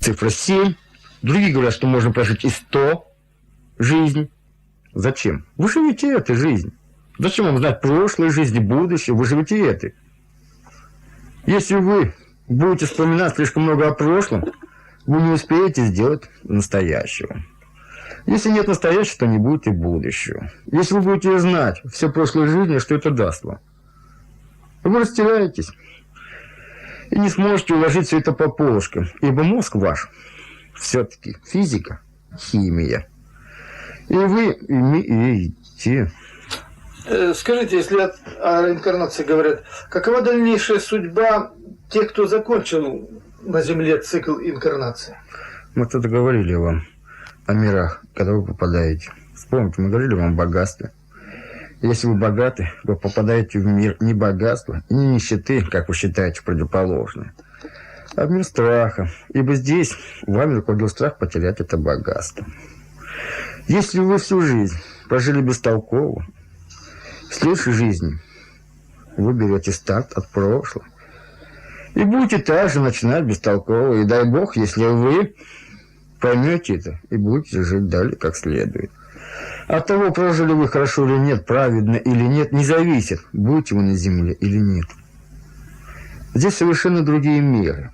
цифра 7. Другие говорят, что можно прожить и 100 жизней. Зачем? Вы живете этой жизнью. Зачем вам знать прошлое жизни, будущее? Вы живете этой. Если вы будете вспоминать слишком много о прошлом, вы не успеете сделать настоящего. Если нет настоящего, то не будет и будущего. Если вы будете знать все прошлое жизни, что это даст вам? Вы растеряетесь и не сможете уложить все это по полочкам, ибо мозг ваш все-таки физика, химия. И вы имеете... Скажите, если о реинкарнации говорят, какова дальнейшая судьба тех, кто закончил на Земле цикл инкарнации? Мы тут говорили вам о мирах, когда вы попадаете. Вспомните, мы говорили вам о богатстве. Если вы богаты, вы попадаете в мир не богатства и не нищеты, как вы считаете, противоположное, а в мир страха. Ибо здесь вами руководил страх потерять это богатство. Если вы всю жизнь прожили бестолково, в следующей жизни вы берете старт от прошлого и будете также начинать бестолково. И дай бог, если вы поймете это и будете жить далее как следует. От того, прожили вы хорошо или нет, праведно или нет, не зависит, будете вы на земле или нет. Здесь совершенно другие меры.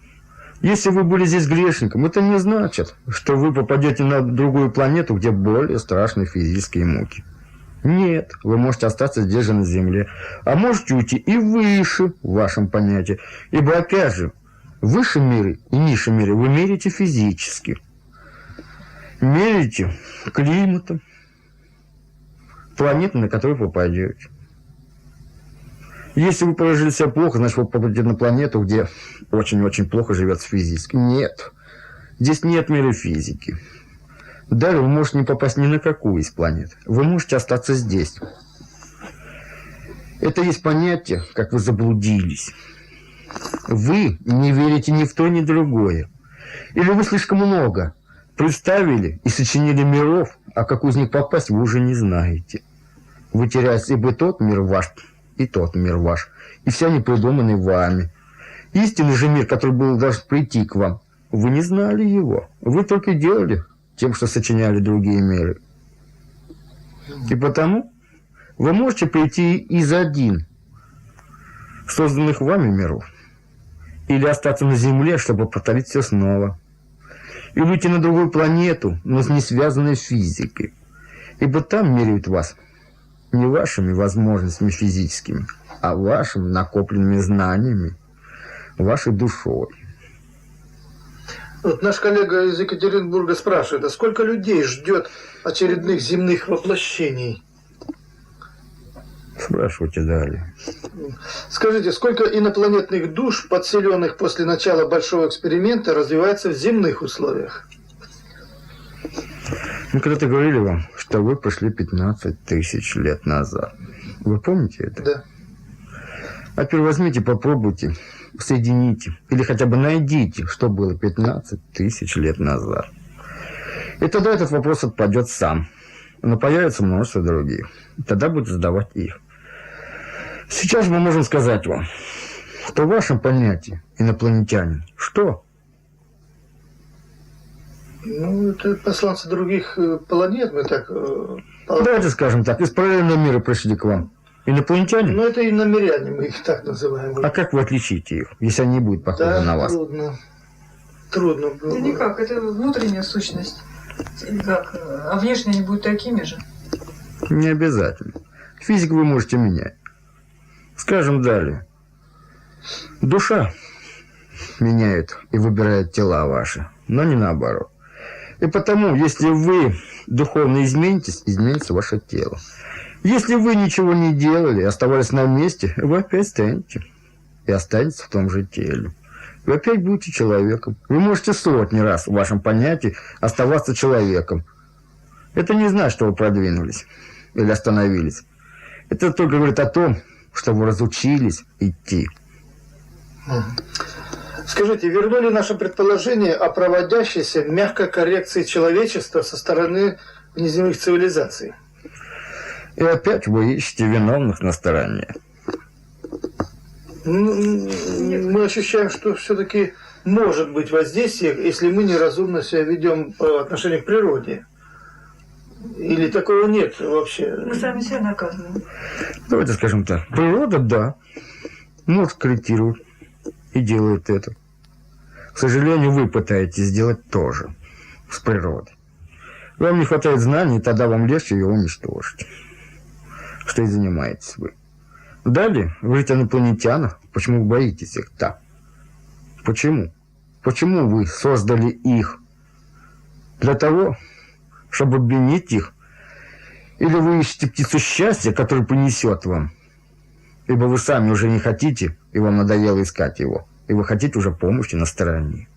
Если вы были здесь грешником, это не значит, что вы попадете на другую планету, где более страшные физические муки. Нет, вы можете остаться здесь же на земле, а можете уйти и выше в вашем понятии. Ибо, опять же, выше миры и ниже миры вы меряете физически. Меряете климатом планеты, на которую попадете. Если вы прожили себя плохо, значит, вы попадете на планету, где очень-очень плохо живется физически. Нет. Здесь нет мира физики. Далее вы можете не попасть ни на какую из планет. Вы можете остаться здесь. Это есть понятие, как вы заблудились. Вы не верите ни в то, ни в другое. Или вы слишком много представили и сочинили миров, а какой из них попасть, вы уже не знаете. Вы теряете ибо тот мир ваш, и тот мир ваш. И все они придуманы вами. Истинный же мир, который был должен прийти к вам, вы не знали его. Вы только делали тем, что сочиняли другие миры. И потому вы можете прийти из один созданных вами миров. Или остаться на Земле, чтобы повторить все снова. Или уйти на другую планету, но не связанной с физикой. Ибо там меряют вас не вашими возможностями физическими, а вашими накопленными знаниями, вашей душой. Вот наш коллега из Екатеринбурга спрашивает, а сколько людей ждет очередных земных воплощений? Спрашивайте далее. Скажите, сколько инопланетных душ, подселенных после начала большого эксперимента, развивается в земных условиях? Мы когда-то говорили вам, что вы прошли 15 тысяч лет назад. Вы помните это? Да. А теперь возьмите, попробуйте, соедините, или хотя бы найдите, что было 15 тысяч лет назад. И тогда этот вопрос отпадет сам. Но появится множество других. Тогда будут задавать их. Сейчас мы можем сказать вам, что в вашем понятии инопланетянин что? Ну, это посланцы других планет, мы так... Давайте скажем так, из параллельного мира пришли к вам. Инопланетяне? Ну, это иномиряне, мы их так называем. А как вы отличите их, если они не будут похожи на вас? Трудно. Трудно было. Да никак, это внутренняя сущность. Как? А внешне они будут такими же? Не обязательно. Физику вы можете менять. Скажем далее. Душа меняет и выбирает тела ваши, но не наоборот. И потому, если вы духовно изменитесь, изменится ваше тело. Если вы ничего не делали, оставались на месте, вы опять станете. И останетесь в том же теле. Вы опять будете человеком. Вы можете сотни раз в вашем понятии оставаться человеком. Это не значит, что вы продвинулись или остановились. Это только говорит о том, что вы разучились идти. Скажите, верно ли наше предположение о проводящейся мягкой коррекции человечества со стороны внеземных цивилизаций? И опять вы ищете виновных на стороне. Мы ощущаем, что все-таки может быть воздействие, если мы неразумно себя ведем по отношению к природе? Или такого нет вообще? Мы сами себя наказываем. Давайте скажем так. Природа, да, может корректировать и делает это. К сожалению, вы пытаетесь сделать тоже с природой. Вам не хватает знаний, и тогда вам легче ее уничтожить. Что и занимаетесь вы. Далее, вы говорите о инопланетянах. Почему вы боитесь их так? Почему? Почему вы создали их? Для того, чтобы обвинить их? Или вы ищете птицу счастья, которую принесет вам? Ибо вы сами уже не хотите, и вам надоело искать его. И вы хотите уже помощи на стороне.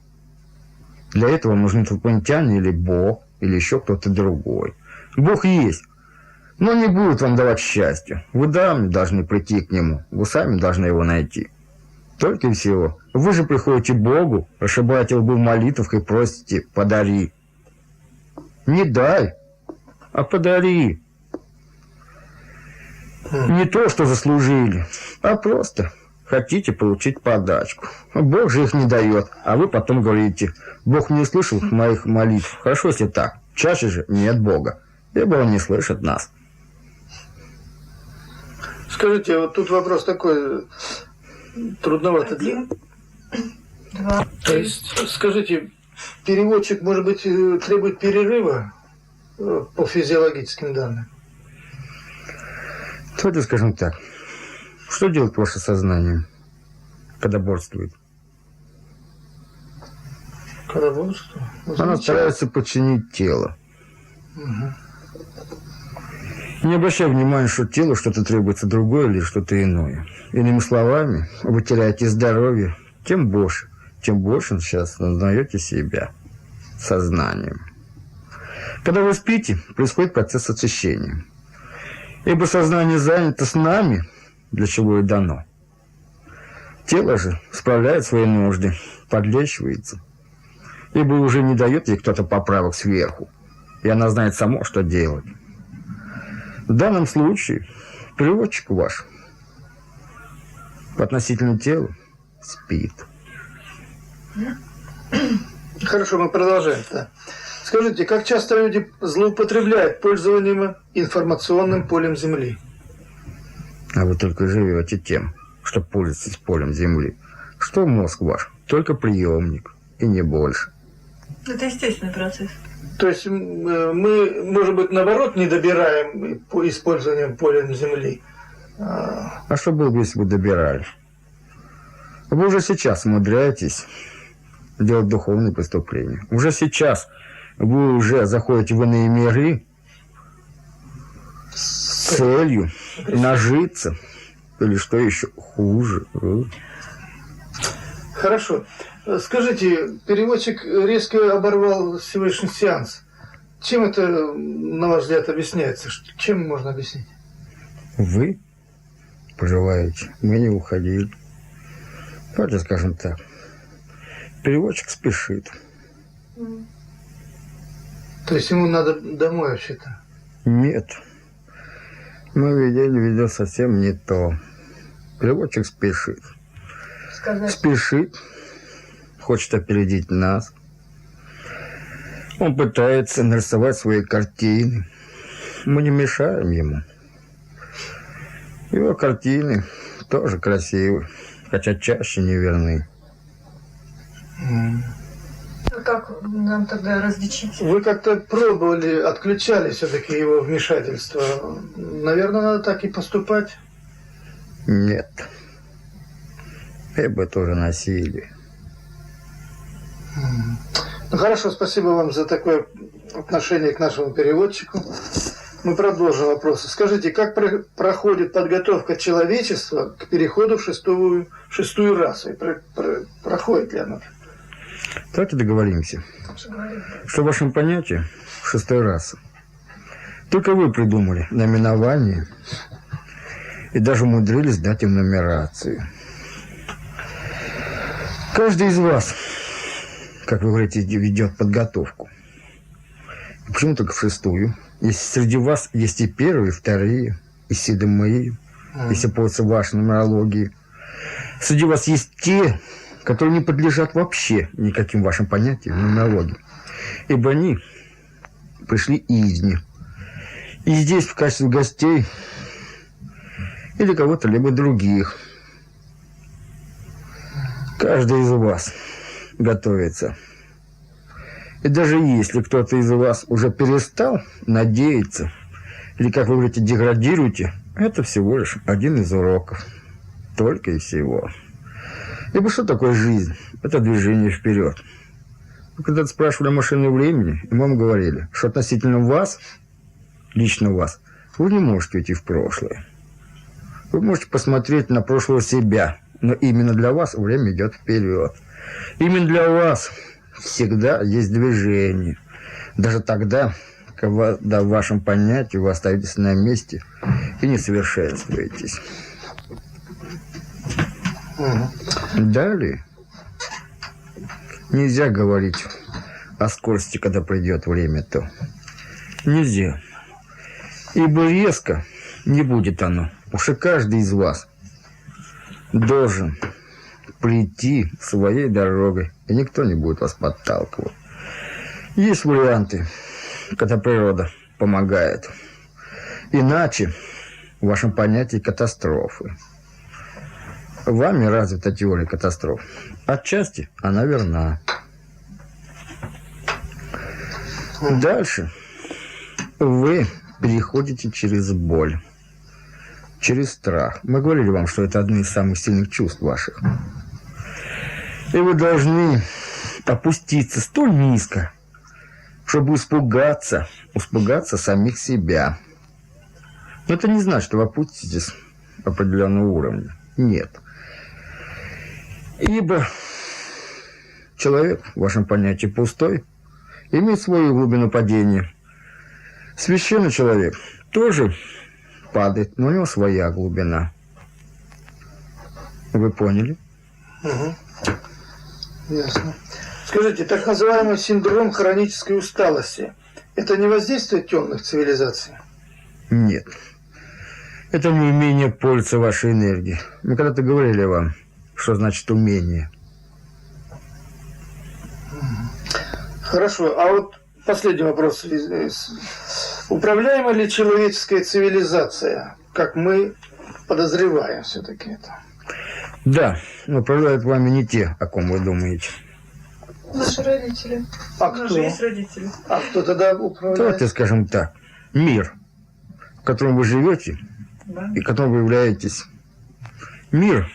Для этого вам нужны инопланетяне или Бог, или еще кто-то другой. Бог есть, но не будет вам давать счастья. Вы сами должны прийти к нему, вы сами должны его найти. Только и всего. Вы же приходите к Богу, ошибаете лбы в молитвах и просите «подари». Не дай, а подари. Не то, что заслужили, а просто хотите получить подачку. Бог же их не дает, а вы потом говорите: Бог не слышал моих молитв. Хорошо, если так. Чаще же нет Бога, ибо Он не слышит нас. Скажите, вот тут вопрос такой трудновато для... 1, 2, То есть, скажите, переводчик, может быть, требует перерыва по физиологическим данным? Давайте скажем так. Что делает ваше сознание, когда борствует? Когда бодрство? Она старается подчинить тело. Не обращая внимания, что телу что-то требуется другое или что-то иное. Иными словами, вы теряете здоровье, тем больше сейчас узнаете себя сознанием. Когда вы спите, происходит процесс очищения. Ибо сознание занято с нами, для чего и дано. Тело же справляет свои нужды, подлечивается. Ибо уже не дает ей кто-то поправок сверху. И она знает само, что делать. В данном случае переводчик ваш относительно тела спит. Хорошо, мы продолжаем. Да. Скажите, как часто люди злоупотребляют пользованием информационным полем Земли? А вы только живете тем, что пользуетесь полем Земли. Что мозг ваш? Только приемник, и не больше. Это естественный процесс. То есть мы, может быть, наоборот, не добираем по использованию полем Земли? А что было бы, если бы добирали? Вы уже сейчас умудряетесь делать духовные преступления. Уже сейчас вы уже заходите в иные миры с целью нажиться. Или что еще хуже. Хорошо. Скажите, переводчик резко оборвал сегодняшний сеанс. Чем это, на ваш взгляд, объясняется? Чем можно объяснить? Вы пожелаете, мы не уходили. Давайте скажем так. Переводчик спешит. То есть ему надо домой вообще-то? Нет. Мы ведем совсем не то. Переводчик спешит. Сказать. Спешит. Хочет опередить нас. Он пытается нарисовать свои картины. Мы не мешаем ему. Его картины тоже красивы, хотя чаще неверны. А как нам тогда различить? Вы как-то пробовали, отключали все-таки его вмешательство. Наверное, надо так и поступать. Нет. Это тоже насилие. Ну, хорошо, спасибо вам за такое отношение к нашему переводчику. Мы продолжим вопросы. Скажите, как проходит подготовка человечества к переходу в шестую расу? И проходит ли она? Давайте договоримся, что в вашем понятии шестой расы только вы придумали наименование и даже умудрились дать им нумерацию. Каждый из вас, как вы говорите, ведет подготовку. Почему только в шестую? Если среди вас есть и первые, и вторые, и седьмые, если пользоваться вашей нумерологией. Среди вас есть те, которые не подлежат вообще никаким вашим понятиям, ни налогам. Ибо они пришли извне. И здесь в качестве гостей или кого-то, либо других. Каждый из вас готовится. И даже если кто-то из вас уже перестал надеяться, или, как вы говорите, деградируете, это всего лишь один из уроков. Только и всего. Ибо что такое жизнь? Это движение вперед. Вы когда-то спрашивали о машине времени, и мы вам говорили, что относительно вас, лично вас, вы не можете уйти в прошлое. Вы можете посмотреть на прошлое себя, но именно для вас время идет вперед. Именно для вас всегда есть движение. Даже тогда, когда в вашем понятии вы остаетесь на месте и не совершенствуетесь. Далее нельзя говорить о скорости, когда придет время-то. Нельзя. Ибо резко не будет оно. Уж и каждый из вас должен прийти своей дорогой, и никто не будет вас подталкивать. Есть варианты, когда природа помогает. Иначе в вашем понятии катастрофы. Вами развита теория катастроф. Отчасти она верна. Дальше вы переходите через боль, через страх. Мы говорили вам, что это одно из самых сильных чувств ваших. И вы должны опуститься столь низко, чтобы испугаться самих себя. Но это не значит, что вы опуститесь определенного уровня. Нет. Ибо человек, в вашем понятии пустой, имеет свою глубину падения. Священный человек тоже падает, но у него своя глубина. Вы поняли? Угу. Ясно. Скажите, так называемый синдром хронической усталости – это не воздействие темных цивилизаций? Нет. Это не умение пользоваться вашей энергией. Мы когда-то говорили вам, что значит умение. Хорошо. А вот последний вопрос. Управляема ли человеческая цивилизация, как мы подозреваем все-таки это? Да, но управляют вами не те, о ком вы думаете. Наши родители. А У нас кто? же есть родители. А кто тогда управляет? Давайте скажем так. Мир, в котором вы живете, Да. и в котором вы являетесь. Мир.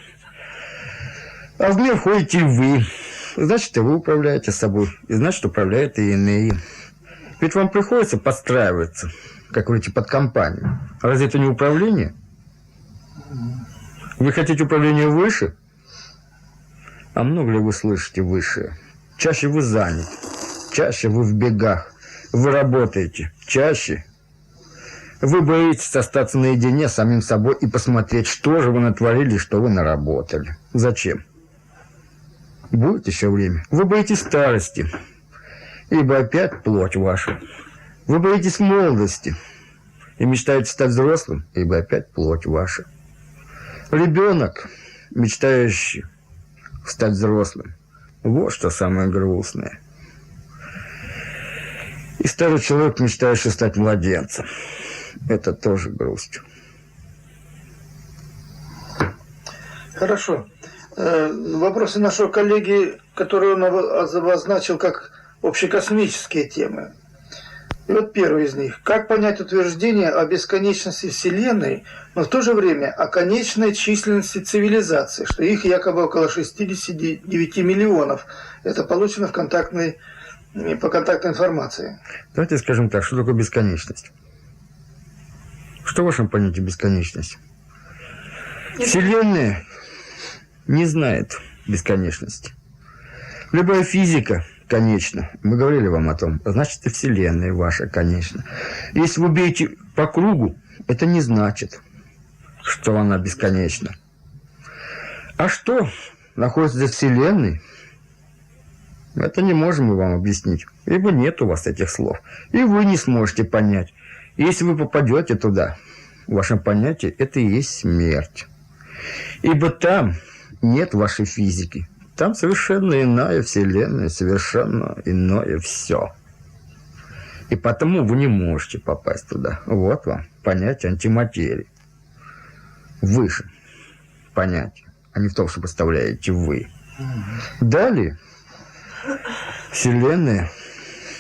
А в мир входите вы. Значит, и вы управляете собой. И значит, управляют и иные. Ведь вам приходится подстраиваться, как говорите, под компанию. А разве это не управление? Вы хотите управление выше? А много ли вы слышите выше? Чаще вы заняты. Чаще вы в бегах. Вы работаете. Чаще вы боитесь остаться наедине с самим собой и посмотреть, что же вы натворили, что вы наработали. Зачем? Будет еще время. Вы боитесь старости, ибо опять плоть ваша. Вы боитесь молодости и мечтаете стать взрослым, ибо опять плоть ваша. Ребенок, мечтающий стать взрослым, вот что самое грустное. И старый человек, мечтающий стать младенцем, это тоже грусть. Хорошо. Вопросы нашего коллеги, которые он обозначил как общекосмические темы. И вот первый из них. Как понять утверждение о бесконечности Вселенной, но в то же время о конечной численности цивилизаций, что их якобы около 69 миллионов. Это получено по контактной информации. Давайте скажем так, что такое бесконечность? Что в вашем понятии бесконечность? Вселенная не знает бесконечности. Любая физика конечна. Мы говорили вам о том. Значит, и Вселенная ваша конечна. Если вы бьете по кругу, это не значит, что она бесконечна. А что находится за Вселенной, это не можем мы вам объяснить. Ибо нет у вас этих слов. И вы не сможете понять. Если вы попадете туда, в вашем понятии, это и есть смерть. Ибо там нет вашей физики. Там совершенно иная вселенная, совершенно иное все. И потому вы не можете попасть туда. Вот вам понятие антиматерии. Выше понятие, а не в том, что представляете вы. Далее, вселенная,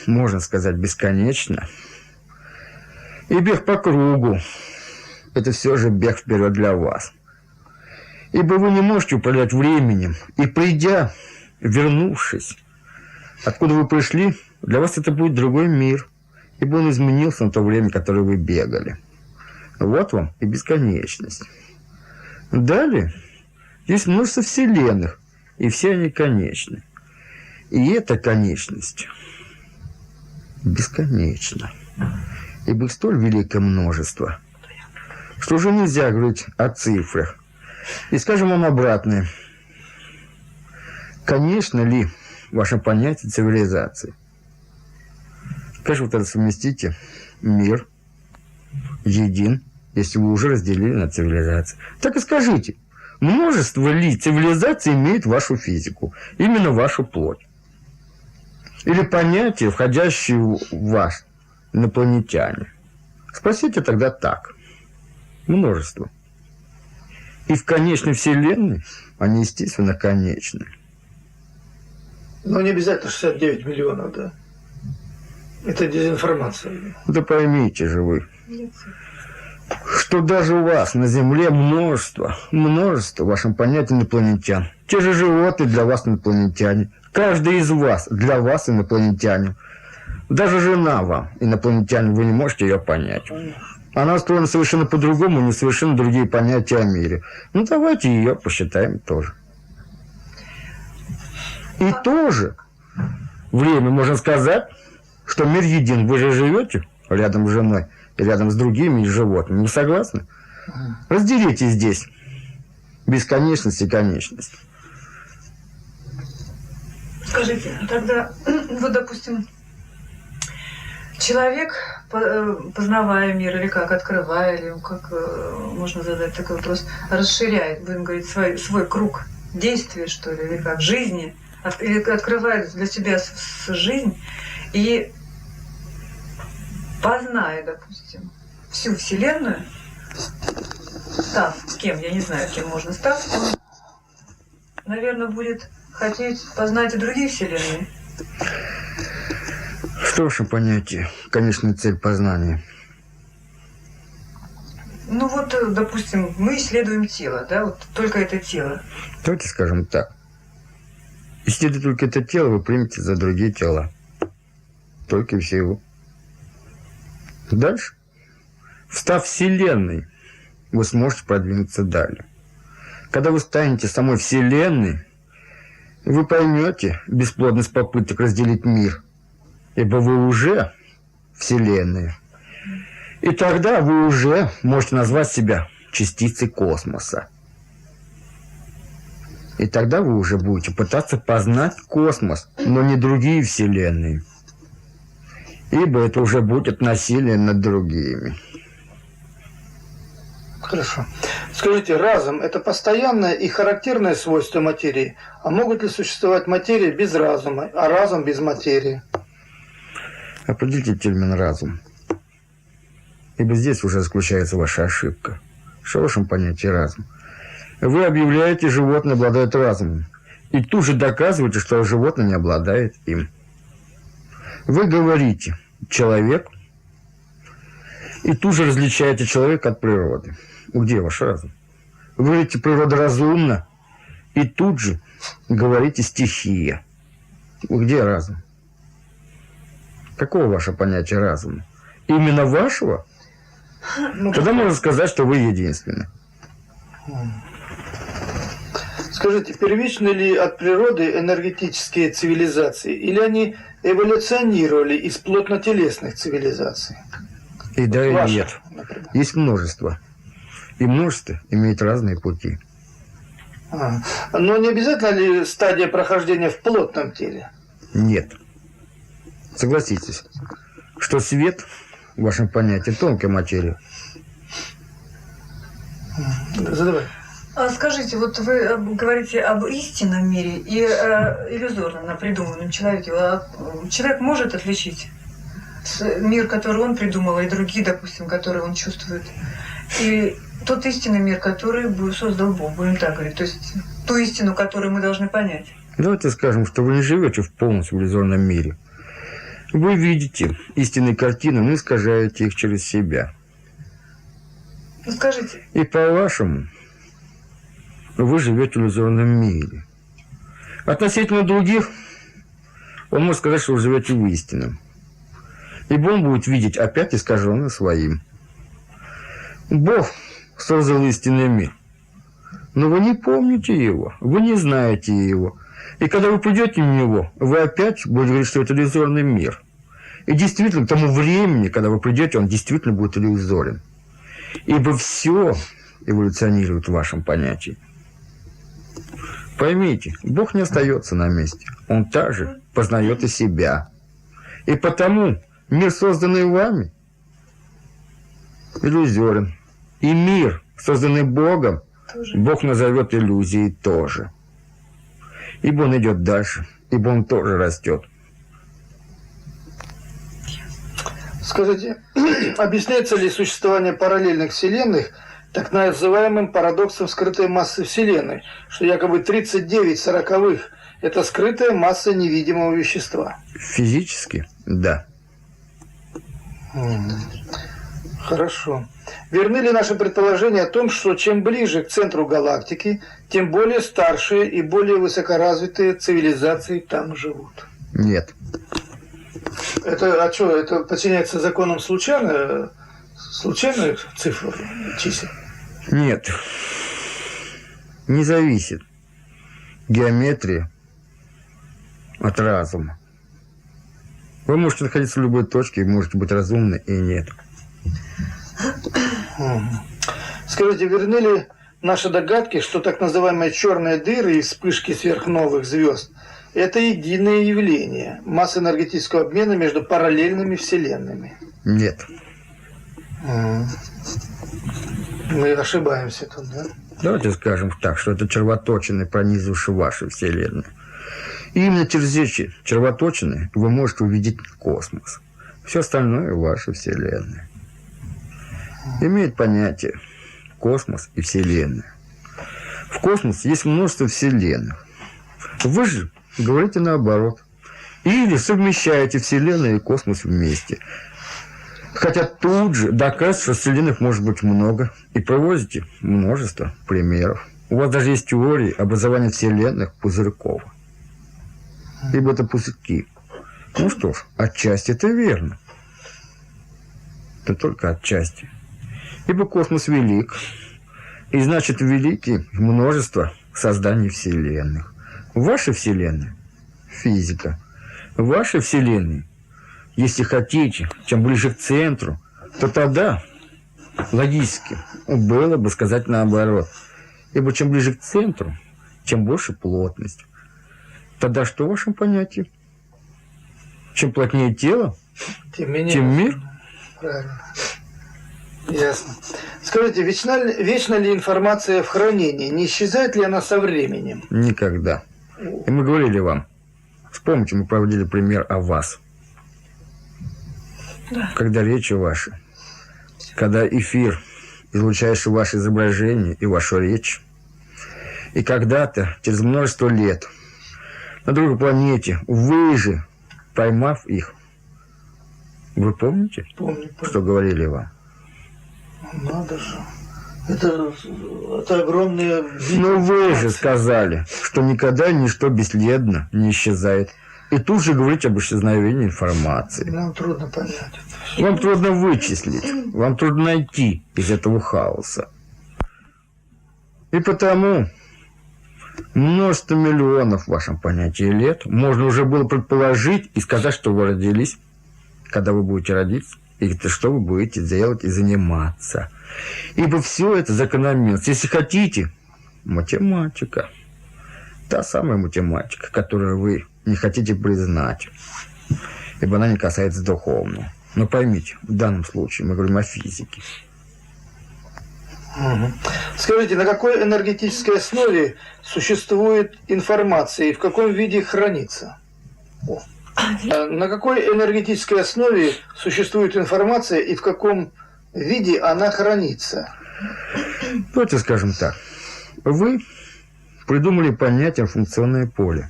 можно сказать, бесконечна. И бег по кругу – это все же бег вперед для вас. Ибо вы не можете управлять временем. И придя, вернувшись, откуда вы пришли, для вас это будет другой мир. Ибо он изменился на то время, которое вы бегали. Вот вам и бесконечность. Далее, есть множество вселенных, и все они конечны. И эта конечность бесконечна. Ибо их столь великое множество, что уже нельзя говорить о цифрах. И скажем вам обратное. Конечно ли ваше понятие цивилизации? Как вы тогда совместите мир един, если вы уже разделили на цивилизации? Так и скажите, множество ли цивилизаций имеет вашу физику, именно вашу плоть? Или понятие, входящее в вас, инопланетяне? Спросите тогда так. Множество. И в конечной вселенной они, естественно, конечны. Но не обязательно 69 миллионов, да? Это дезинформация. Да поймите же вы, что даже у вас на Земле множество в вашем понятии инопланетян. Те же животные для вас инопланетяне. Каждый из вас для вас инопланетянин. Даже жена вам инопланетянин, вы не можете ее понять. Она устроена совершенно по-другому, у нее совершенно другие понятия о мире. Ну, давайте ее посчитаем тоже. И тоже время, можно сказать, что мир един. Вы же живете рядом с женой и рядом с другими животными. Не согласны? Разделите здесь бесконечность и конечность. Скажите, тогда, вот, допустим, человек, познавая мир, или как, открывая, или как можно задать такой вопрос, расширяет, будем говорить, свой круг действий, что ли, или как, жизни, или открывает для себя жизнь, и позная, допустим, всю Вселенную, став кем, я не знаю, кем можно стать, он, наверное, будет хотеть познать и другие Вселенные. Что в вашем понятии конечная цель познания? Ну вот, допустим, мы исследуем тело, да, вот только это тело. Давайте скажем так. Исследуя только это тело, вы примете за другие тела. Только и всего. Дальше, встав Вселенной, вы сможете продвинуться далее. Когда вы станете самой Вселенной, вы поймете бесплодность попыток разделить мир, ибо вы уже Вселенная. И тогда вы уже можете назвать себя частицей космоса. И тогда вы уже будете пытаться познать космос, но не другие Вселенные. Ибо это уже будет насилие над другими. Хорошо. Скажите, разум – это постоянное и характерное свойство материи? А могут ли существовать материя без разума, а разум без материи? Определите термин «разум». Ибо здесь уже заключается ваша ошибка. Что в вашем понятии разум? Вы объявляете, животное обладает разумом. И тут же доказываете, что животное не обладает им. Вы говорите «человек», и тут же различаете человека от природы. Где ваш разум? Вы говорите «природа разумна», и тут же говорите «стихия». Где разум? Какого ваше понятие разума? Именно вашего? Тогда можно сказать, что вы единственный. Скажите, первичны ли от природы энергетические цивилизации, или они эволюционировали из плотно-телесных цивилизаций? И да, и Ваших, нет. например. Есть множество. И множество имеет разные пути. Но не обязательно ли стадия прохождения в плотном теле? Нет. Согласитесь, что свет, в вашем понятии, тонкая материя. Задавай. А скажите, вот вы говорите об истинном мире и иллюзорном, на придуманном человеке. А человек может отличить мир, который он придумал, и другие, допустим, которые он чувствует, и тот истинный мир, который создал Бог, будем так говорить, то есть ту истину, которую мы должны понять? Давайте скажем, что вы не живете в полностью иллюзорном мире. Вы видите истинные картины, но искажаете их через себя. Ну, скажите. И по-вашему, вы живете в иллюзорном мире. Относительно других, он может сказать, что вы живете в истинном. Ибо он будет видеть опять искаженное своим. Бог создал истинный мир. Но вы не помните его, вы не знаете его. И когда вы придете в него, вы опять будете говорить, что это иллюзорный мир. И действительно, к тому времени, когда вы придете, он действительно будет иллюзорен. Ибо все эволюционирует в вашем понятии. Поймите, Бог не остается на месте. Он также познает и себя. И потому мир, созданный вами, иллюзорен. И мир, созданный Богом, Бог назовет иллюзией тоже. Ибо он идет дальше, ибо он тоже растет. Скажите, объясняется ли существование параллельных вселенных так называемым парадоксом скрытой массы Вселенной, что якобы 39 сороковых – это скрытая масса невидимого вещества? Физически, да. Хорошо. Верны ли наши предположения о том, что чем ближе к центру галактики, тем более старшие и более высокоразвитые цивилизации там живут? Нет. Это, а что, это подчиняется законам случайных цифр, чисел? Нет. Не зависит геометрия от разума. Вы можете находиться в любой точке, можете быть разумны и нет. Скажите, верны ли наши догадки, что так называемые черные дыры и вспышки сверхновых звезд – это единое явление, масса энергетического обмена между параллельными вселенными? Нет. Мы ошибаемся тут, да? Давайте скажем так, что это червоточины, пронизывающие вашу Вселенную. И именно через эти червоточины вы можете увидеть космос. Все остальное – ваша Вселенная. Имеет понятие космос и Вселенная. В космосе есть множество вселенных. Вы же говорите наоборот. Или совмещаете Вселенную и космос вместе. Хотя тут же доказывается, что вселенных может быть много. И привозите множество примеров. У вас даже есть теории образования вселенных пузырьков. Ибо это пузырьки. Ну что ж, отчасти это верно. Это только отчасти. Ибо космос велик. И значит, велики множество созданий вселенных. В вашей вселенной физика. В вашей вселенной, если хотите, чем ближе к центру, то тогда логически было бы сказать наоборот. Ибо чем ближе к центру, чем больше плотность. Тогда что в вашем понятии? Чем плотнее тело, тем мир? Правильно. Ясно. Скажите, вечна ли информация в хранении? Не исчезает ли она со временем? Никогда. И мы говорили вам. Вспомните, мы проводили пример о вас. Да. Когда речи ваши, когда эфир, излучающий ваше изображение и вашу речь, и когда-то, через множество лет, на другой планете, вы же, поймав их, вы помните, Помню. что говорили вам? Надо же. Это огромные... Но вы же сказали, что никогда ничто бесследно не исчезает. И тут же говорить об исчезновении информации. Нам трудно понять это. Вам трудно вычислить, вам трудно найти из этого хаоса. И потому множество миллионов в вашем понятии лет можно уже было предположить и сказать, что вы родились, когда вы будете родиться, и что вы будете делать и заниматься. Ибо все это закономерность. Если хотите, математика. Та самая математика, которую вы не хотите признать. Ибо она не касается духовного. Но поймите, в данном случае мы говорим о физике. Мгм. Скажите, на какой энергетической основе существует информация и в каком виде хранится? На какой энергетической основе существует информация и в каком виде она хранится? Давайте скажем так. Вы придумали понятие информационное поле.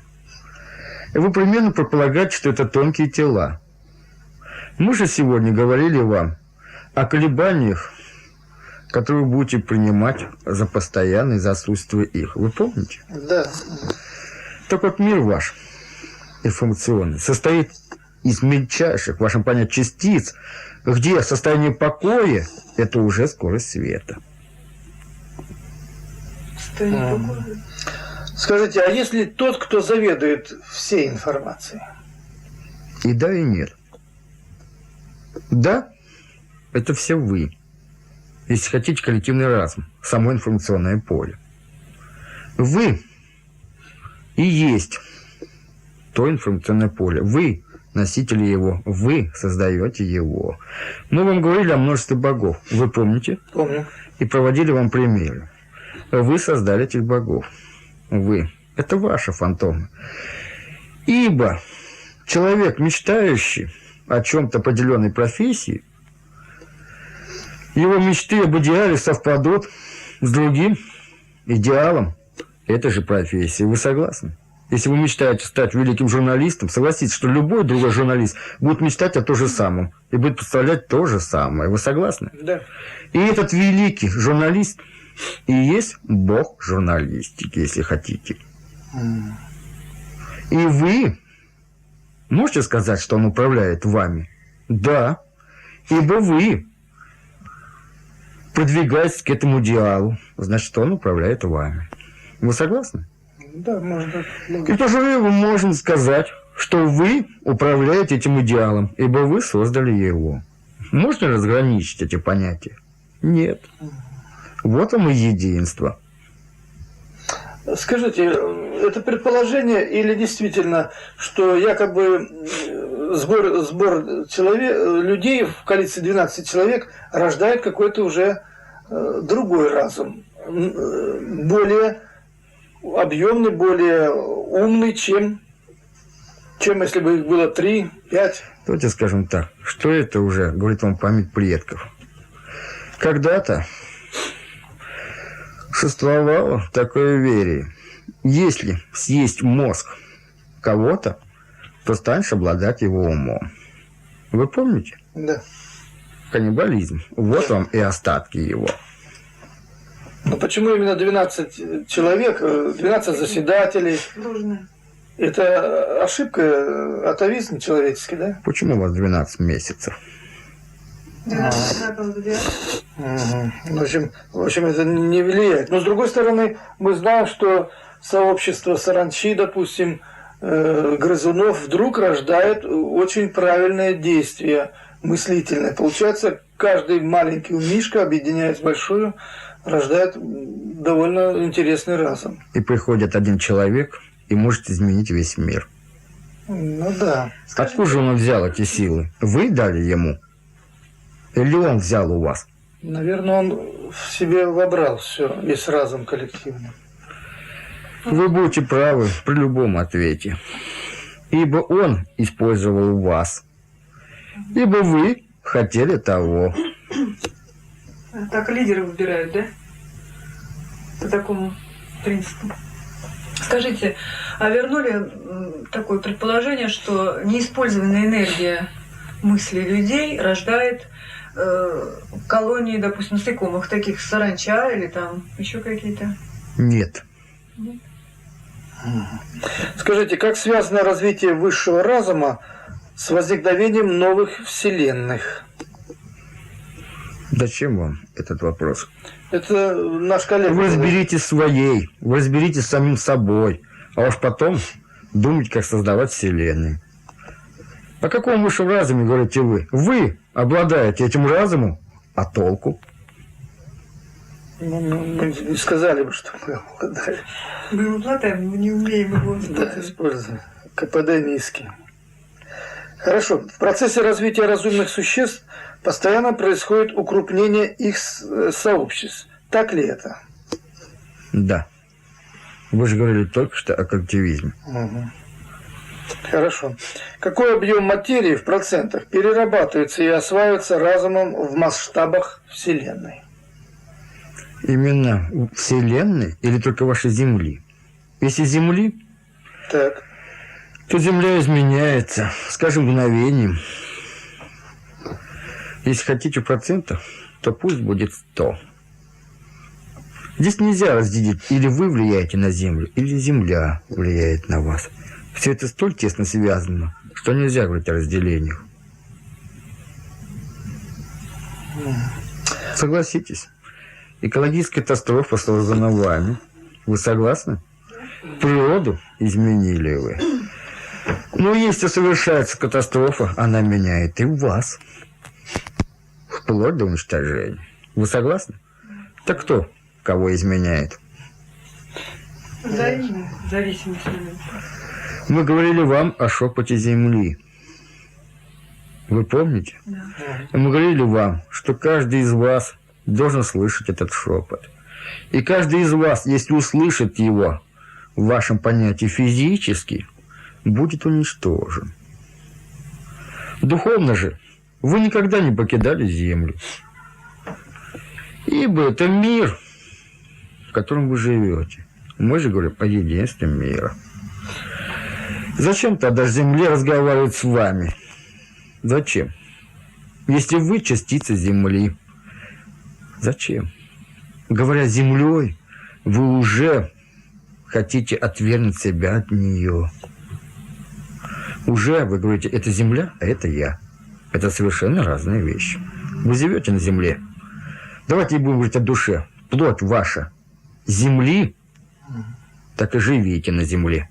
И вы примерно предполагаете, что это тонкие тела. Мы же сегодня говорили вам о колебаниях, которые вы будете принимать за постоянное за отсутствие их. Вы помните? Да. Так вот, мир ваш информационный состоит из мельчайших, в вашем понятии, частиц, где состояние покоя – это уже скорость света. Скажите, а если тот, кто заведует всей информацией? И да, и нет. Да, это все вы. Если хотите, коллективный разум, само информационное поле. Вы и есть то информационное поле. Вы носители его, вы создаете его. Мы вам говорили о множестве богов. Вы помните? Помню. И проводили вам примеры. Вы создали этих богов. Вы. Это ваши фантомы. Ибо человек, мечтающий о чем-то определенной профессии, его мечты об идеале совпадут с другим идеалом этой же профессии. Вы согласны? Если вы мечтаете стать великим журналистом, согласитесь, что любой другой журналист будет мечтать о том же самом и будет представлять то же самое. Вы согласны? Да. И этот великий журналист и есть бог журналистики, если хотите. И вы можете сказать, что он управляет вами? Да. Ибо вы продвигаетесь к этому идеалу, значит, он управляет вами. Вы согласны? Да, можно. И в то же время мы можем сказать, что вы управляете этим идеалом, ибо вы создали его. Можно разграничить эти понятия? Нет. Вот вам и единство. Скажите, это предположение или действительно, что якобы сбор людей в количестве 12 человек рождает какой-то уже другой разум, более объемный, более умный, чем если бы их было 3, 5? Давайте скажем так, что это уже говорит вам память предков. Когда-то существовало такое верие. Если съесть мозг кого-то, то станешь обладать его умом. Вы помните? Да. Каннибализм. Вот вам и остатки его. Но почему именно 12 человек, 12 заседателей? Должны. Это ошибка, атовизм человеческий, да? Почему у вас 12 месяцев? 12 знаков зодиака. В общем, это не влияет. Но с другой стороны, мы знаем, что сообщество саранчи, допустим, грызунов вдруг рождает очень правильное действие, мыслительное. Получается, каждый маленький умишка, объединяясь в большую, рождает довольно интересный разум. И приходит один человек и может изменить весь мир. Ну да. Откуда же он взял эти силы? Вы дали ему? Или он взял у вас? Наверное, он в себе вобрал все, весь разум коллективный. Вы будете правы при любом ответе. Ибо он использовал вас. Ибо вы хотели того. Так лидеры выбирают, да? По такому принципу. Скажите, а вернули такое предположение, что неиспользованная энергия мысли людей рождает колонии, допустим, насекомых, таких саранча или там еще какие-то? Нет. Скажите, как связано развитие высшего разума с возникновением новых вселенных? Зачем вам этот вопрос? Это наш коллега. Вы разберитесь своей, вы разберитесь с самим собой, а уж потом думать, как создавать вселенную. О каком высшем разуме говорите вы? Вы обладаете этим разумом, а толку? Мы не сказали бы, что мы обладаем. Мы обладаем, мы не умеем его Да, используем. КПД низкий. Хорошо. В процессе развития разумных существ постоянно происходит укрупнение их сообществ. Так ли это? Да. Вы же говорили только что о коллективизме. Угу. Хорошо. Какой объем материи в процентах перерабатывается и осваивается разумом в масштабах Вселенной? Именно Вселенной или только вашей Земли? Если Земли, Так. то Земля изменяется, скажем, мгновением. Если хотите в процентах, то пусть будет 100. Здесь нельзя разделить, или вы влияете на Землю, или Земля влияет на вас. Все это столь тесно связано, что нельзя говорить о разделениях. Согласитесь, экологическая катастрофа создана вами. Вы согласны? Природу изменили вы. Но если совершается катастрофа, она меняет и вас. Вплоть до уничтожения. Вы согласны? Так кто кого изменяет? Взаимная зависимость. Мы говорили вам о шепоте Земли. Вы помните? Да. Мы говорили вам, что каждый из вас должен слышать этот шепот. И каждый из вас, если услышит его в вашем понятии физически, будет уничтожен. Духовно же вы никогда не покидали Землю. Ибо это мир, в котором вы живете. Мы же говорим о единстве мира. Зачем тогда Земле разговаривать с вами? Зачем? Если вы частица Земли. Зачем? Говоря Землей, вы уже хотите отвергнуть себя от нее. Уже вы говорите, это Земля, а это я. Это совершенно разные вещи. Вы живете на Земле. Давайте будем говорить о душе. Плоть ваша Земли, так и живите на Земле.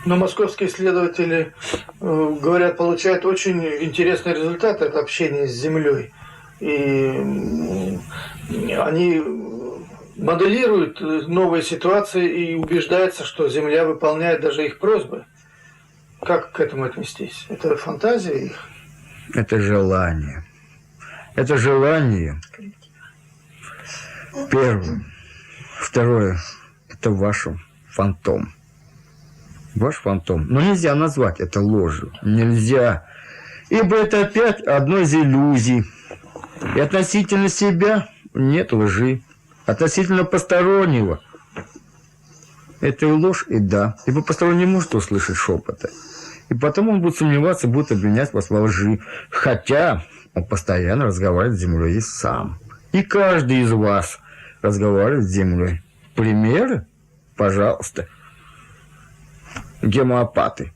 Но московские исследователи, говорят, получают очень интересные результаты от общения с Землей. И они моделируют новые ситуации и убеждаются, что Земля выполняет даже их просьбы. Как к этому отнестись? Это фантазия их? Это желание. Это желание. Первое. Второе. Это ваш фантом. Ваш фантом. Но нельзя назвать это ложью. Нельзя. Ибо это опять одно из иллюзий. И относительно себя нет лжи. Относительно постороннего это и ложь, и да. Ибо посторонний не может услышать шепота. И потом он будет сомневаться, будет обвинять вас во лжи. Хотя он постоянно разговаривает с Землей сам. И каждый из вас разговаривает с Землей. Примеры? Пожалуйста. Гомеопаты.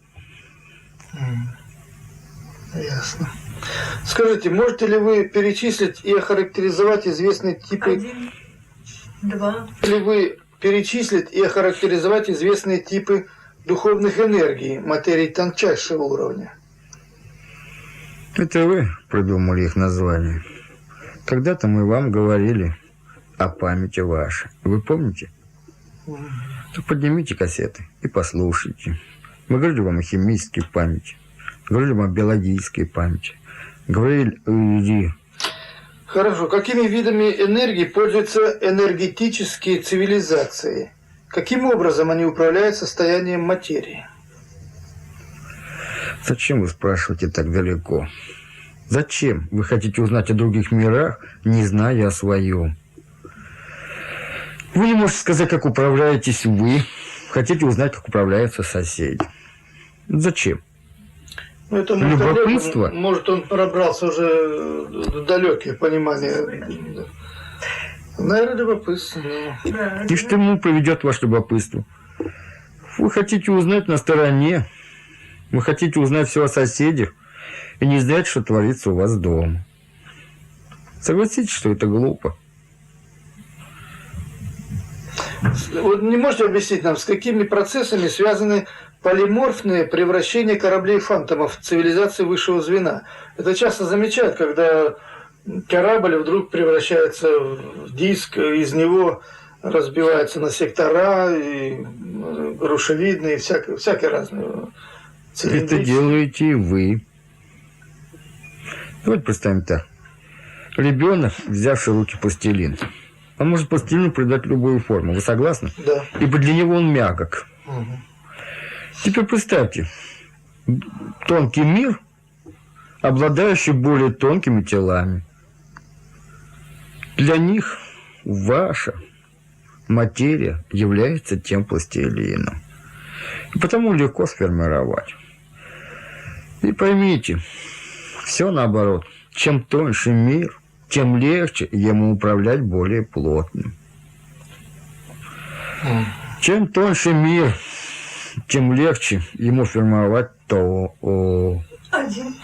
Ясно. Скажите, можете ли вы перечислить и охарактеризовать известные типы... 1, 2. Ли вы перечислить и охарактеризовать известные типы духовных энергий, материи тончайшего уровня? Это вы придумали их название. Когда-то мы вам говорили о памяти вашей. Вы помните? То поднимите кассеты и послушайте. Мы говорили вам о химической памяти. Говорили вам о биологической памяти. Говорили... Хорошо. Какими видами энергии пользуются энергетические цивилизации? Каким образом они управляют состоянием материи? Зачем вы спрашиваете так далеко? Зачем вы хотите узнать о других мирах, не зная о своем? Вы не можете сказать, как управляетесь вы. Хотите узнать, как управляются соседи. Зачем? Ну, это Любопытство? Может, он пробрался уже в далекие понимания. Наверное, любопытство. Да, И что ему приведет ваше любопытство? Вы хотите узнать на стороне. Вы хотите узнать все о соседях и не знать, что творится у вас дома. Согласитесь, что это глупо. Вот не можете объяснить нам, с какими процессами связаны полиморфные превращения кораблей-фантомов в цивилизации высшего звена? Это часто замечают, когда корабль вдруг превращается в диск, из него разбивается на сектора, и грушевидные, всякие разные. Это делаете и вы. Давайте представим так. Ребенок, взявший в руки пластилин. Он может пластилину придать любую форму. Вы согласны? Да. Ибо для него он мягок. Мгм. Теперь представьте, тонкий мир, обладающий более тонкими телами. Для них ваша материя является тем пластилином. И потому легко сформировать. И поймите, все наоборот. Чем тоньше мир, тем легче ему управлять более плотным. Чем тоньше мир, тем легче ему формировать то. Один.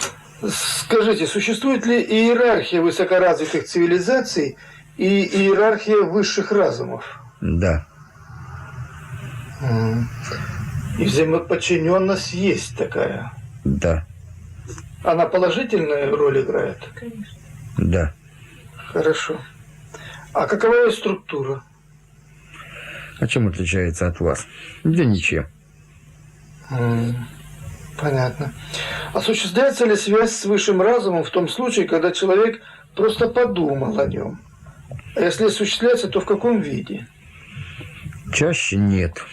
Скажите, существует ли иерархия высокоразвитых цивилизаций и иерархия высших разумов? Да. И взаимоподчиненность есть такая. Да. Она положительную роль играет? Конечно. Да. Хорошо. А какова ее структура? А чем отличается от вас? Да ничем. Понятно. Осуществляется ли связь с высшим разумом в том случае, когда человек просто подумал о нем? А если осуществляется, то в каком виде? Чаще нет.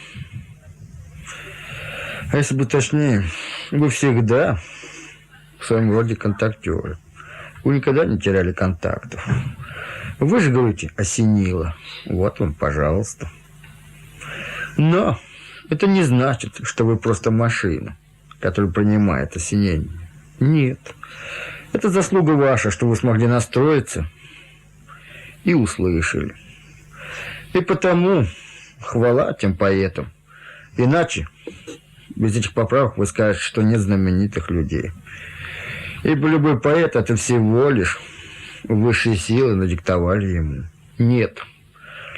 А если бы точнее, вы всегда в своем роде контактеры. Вы никогда не теряли контактов. Вы же говорите «осенило». Вот вам, пожалуйста. Но это не значит, что вы просто машина, которая принимает осенение. Нет. Это заслуга ваша, что вы смогли настроиться и услышали. И потому хвала тем поэтам. Иначе без этих поправок вы скажете, что нет знаменитых людей. Ибо любой поэт – это всего лишь высшие силы надиктовали ему. Нет.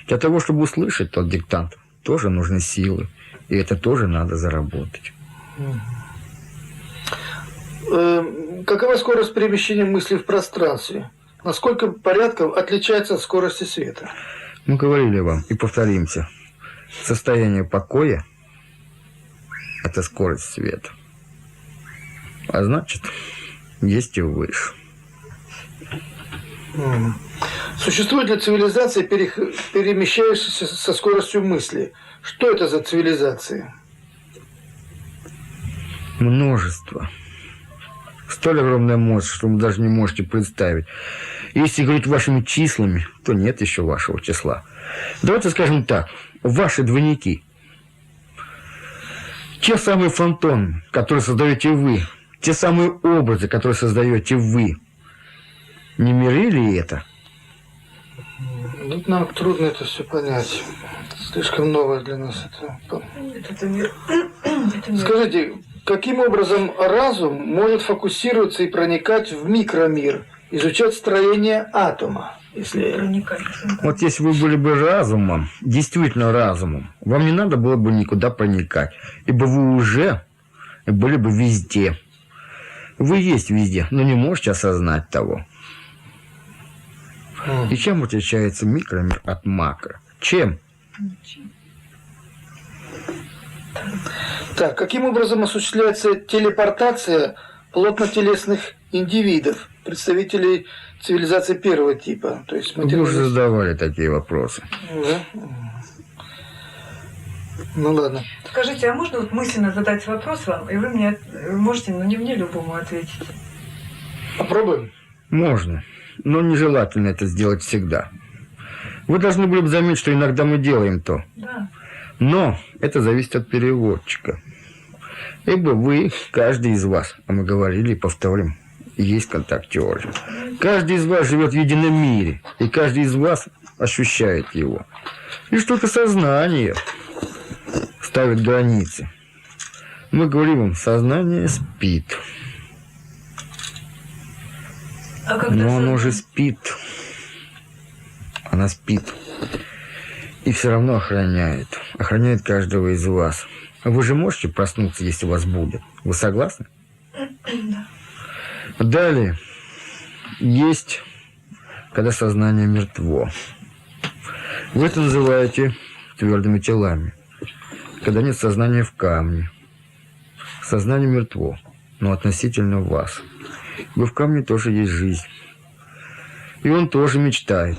Для того, чтобы услышать тот диктант, тоже нужны силы. И это тоже надо заработать. Какова скорость перемещения мысли в пространстве? Насколько порядков отличается от скорости света? Мы говорили вам и повторимся. Состояние покоя – это скорость света. А значит, есть и выше. Существует ли цивилизация, перемещающаяся со скоростью мысли? Что это за цивилизации? Множество. Столь огромная мощь, что вы даже не можете представить. Если говорить вашими числами, то нет еще вашего числа. Давайте скажем так. Ваши двойники. Те самые фантомы, которые создаете вы. Те самые образы, которые создаете вы. Не миры ли это? Тут нам трудно это все понять. Слишком новое для нас это. Это мир. Это мир. Скажите, каким образом разум может фокусироваться и проникать в микромир, изучать строение атома? Если... Проникать. Вот если вы были бы разумом, действительно разумом, вам не надо было бы никуда проникать, ибо вы уже были бы везде. Вы есть везде, но не можете осознать того. И чем отличается микромир от макро? Чем? Так, каким образом осуществляется телепортация плотнотелесных индивидов, представителей цивилизации первого типа? То есть Вы уже материальность... задавали такие вопросы. Да? Ну ладно. Скажите, а можно вот мысленно задать вопрос вам, и вы мне можете, но не мне любому ответить? Попробуем. Можно, но нежелательно это сделать всегда. Вы должны были бы заметить, что иногда мы делаем то. Да. Но это зависит от переводчика. Ибо вы, каждый из вас, а мы говорили и повторим, есть контактеры. Каждый из вас живет в едином мире, и каждый из вас ощущает его. Лишь только сознание ставит границы. Мы говорим вам, сознание спит. А когда Но оно сознание- же спит. Она спит. И все равно охраняет. Охраняет каждого из вас. Вы же можете проснуться, если у вас будет. Вы согласны? Да. Далее. Есть, когда сознание мертво. Вы это называете твердыми телами. Когда нет сознания в камне. Сознание мертво, но относительно вас. Вы в камне тоже есть жизнь. И он тоже мечтает,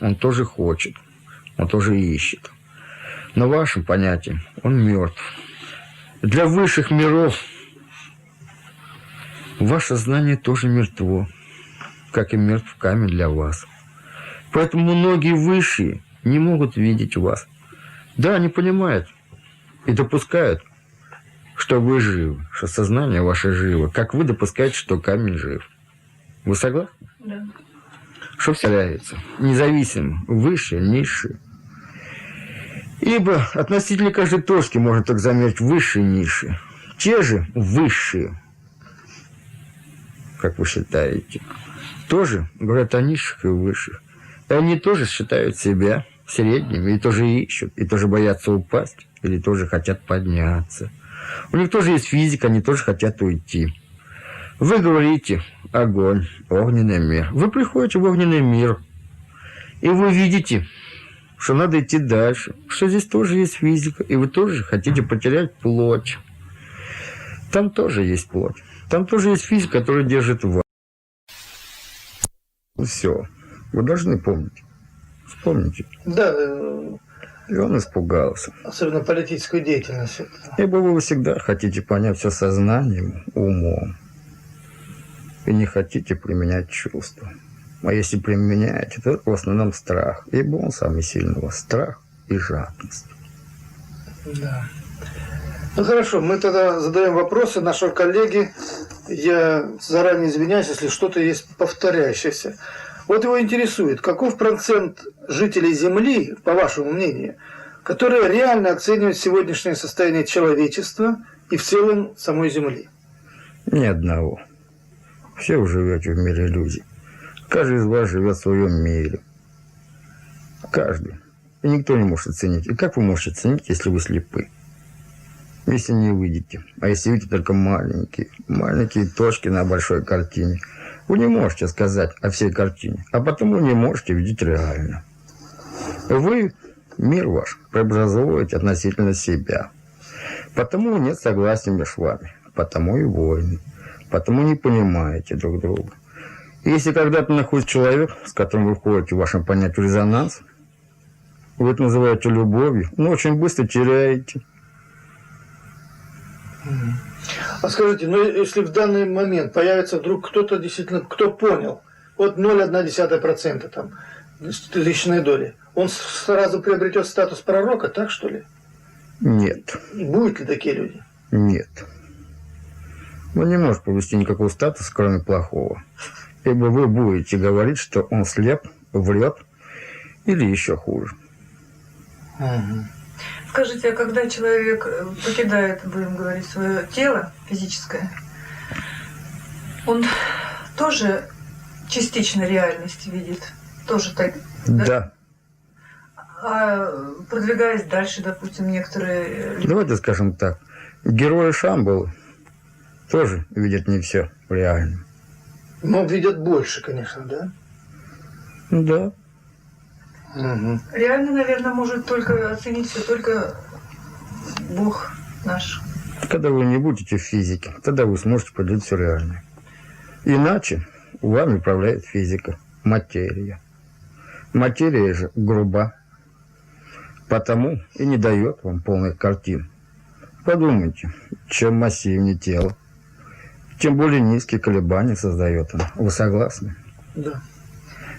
он тоже хочет, он тоже ищет. Но вашим понятием он мертв. Для высших миров ваше знание тоже мертво, как и мертв камень для вас. Поэтому многие высшие не могут видеть вас. Да, они понимают и допускают, что вы живы, что сознание ваше живо, как вы допускаете, что камень жив. Вы согласны? Да. Что все является независимо, выше, низшее. Ибо относительно каждой точки можно так заметить высшие и низшие. Те же высшие, как вы считаете, тоже говорят о низших и высших. И они тоже считают себя средними, и тоже ищут, и тоже боятся упасть, или тоже хотят подняться. У них тоже есть физика, они тоже хотят уйти. Вы говорите огонь, огненный мир. Вы приходите в огненный мир, и вы видите, что надо идти дальше, что здесь тоже есть физика, и вы тоже хотите потерять плоть. Там тоже есть плоть. Там тоже есть физика, которая держит вас. Все. Вы должны помнить. Вспомните. Да, И он испугался. особенно политическую деятельность. Ибо вы всегда хотите понять все сознанием, умом. И не хотите применять чувства. А если применяете, то в основном страх. Ибо он самый сильный у вас. Страх и жадность. Да. Ну хорошо, мы тогда задаем вопросы нашего коллеги. Я заранее извиняюсь, если что-то есть повторяющееся. Вот его интересует, каков процент жителей Земли, по вашему мнению, которые реально оценивают сегодняшнее состояние человечества и в целом самой Земли? Ни одного. Все вы живете в мире иллюзий. Каждый из вас живет в своем мире. Каждый. И никто не может оценить. И как вы можете оценить, если вы слепы? Если не видите. А если видите только маленькие точки на большой картине, вы не можете сказать о всей картине. А потому не можете видеть реально. Вы мир ваш преобразовываете относительно себя. Потому нет согласия между вами. Потому и войны. Потому не понимаете друг друга. И если когда-то находится человек, с которым вы входите в вашем понятии резонанс, вы это называете любовью, но очень быстро теряете. А скажите, ну если в данный момент появится вдруг кто-то действительно, кто понял, вот 0,1% там, тысячной доли, он сразу приобретет статус пророка, так что ли? Нет. И будут ли такие люди? Нет. Вы не можете повести никакого статуса, кроме плохого. Ибо вы будете говорить, что он слеп, врет или еще хуже. Угу. Скажите, а когда человек покидает, будем говорить, свое тело физическое, он тоже частично реальность видит? Тоже так? Да. А продвигаясь дальше, допустим, некоторые... Давайте скажем так. Герои Шамбалы тоже видят не все реально. Но видят больше, конечно, да? Да. Угу. Реально, наверное, может только оценить все только Бог наш. Когда вы не будете в физике, тогда вы сможете поделить все реальное. Иначе вами управляет физика, материя. Материя же груба, потому и не дает вам полных картин. Подумайте, чем массивнее тело, тем более низкие колебания создает оно. Вы согласны? Да.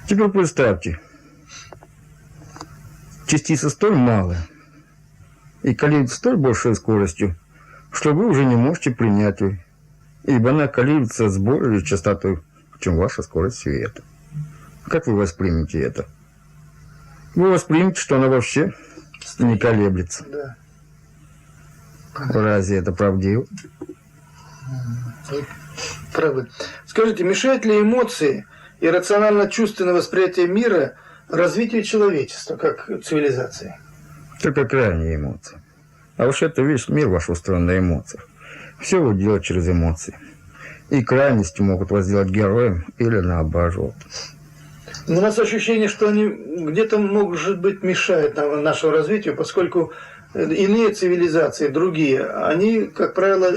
Теперь представьте, частица столь малая и колеблется столь большой скоростью, что вы уже не можете принять ее, ибо она колеблется с большей частотой, чем ваша скорость света. Как вы воспримете это? Вы воспримете, что она вообще не колеблется. Да. Разве это правдиво? Правы. Скажите, мешают ли эмоции и рационально-чувственное восприятие мира развитию человечества как цивилизации? Только крайние эмоции. А уж это весь мир ваш устроен на эмоциях. Все вы делаете через эмоции. И крайности могут вас сделать героем или наоборот. Но у нас ощущение, что они где-то, может быть, мешают нашему развитию, поскольку иные цивилизации, другие, они, как правило,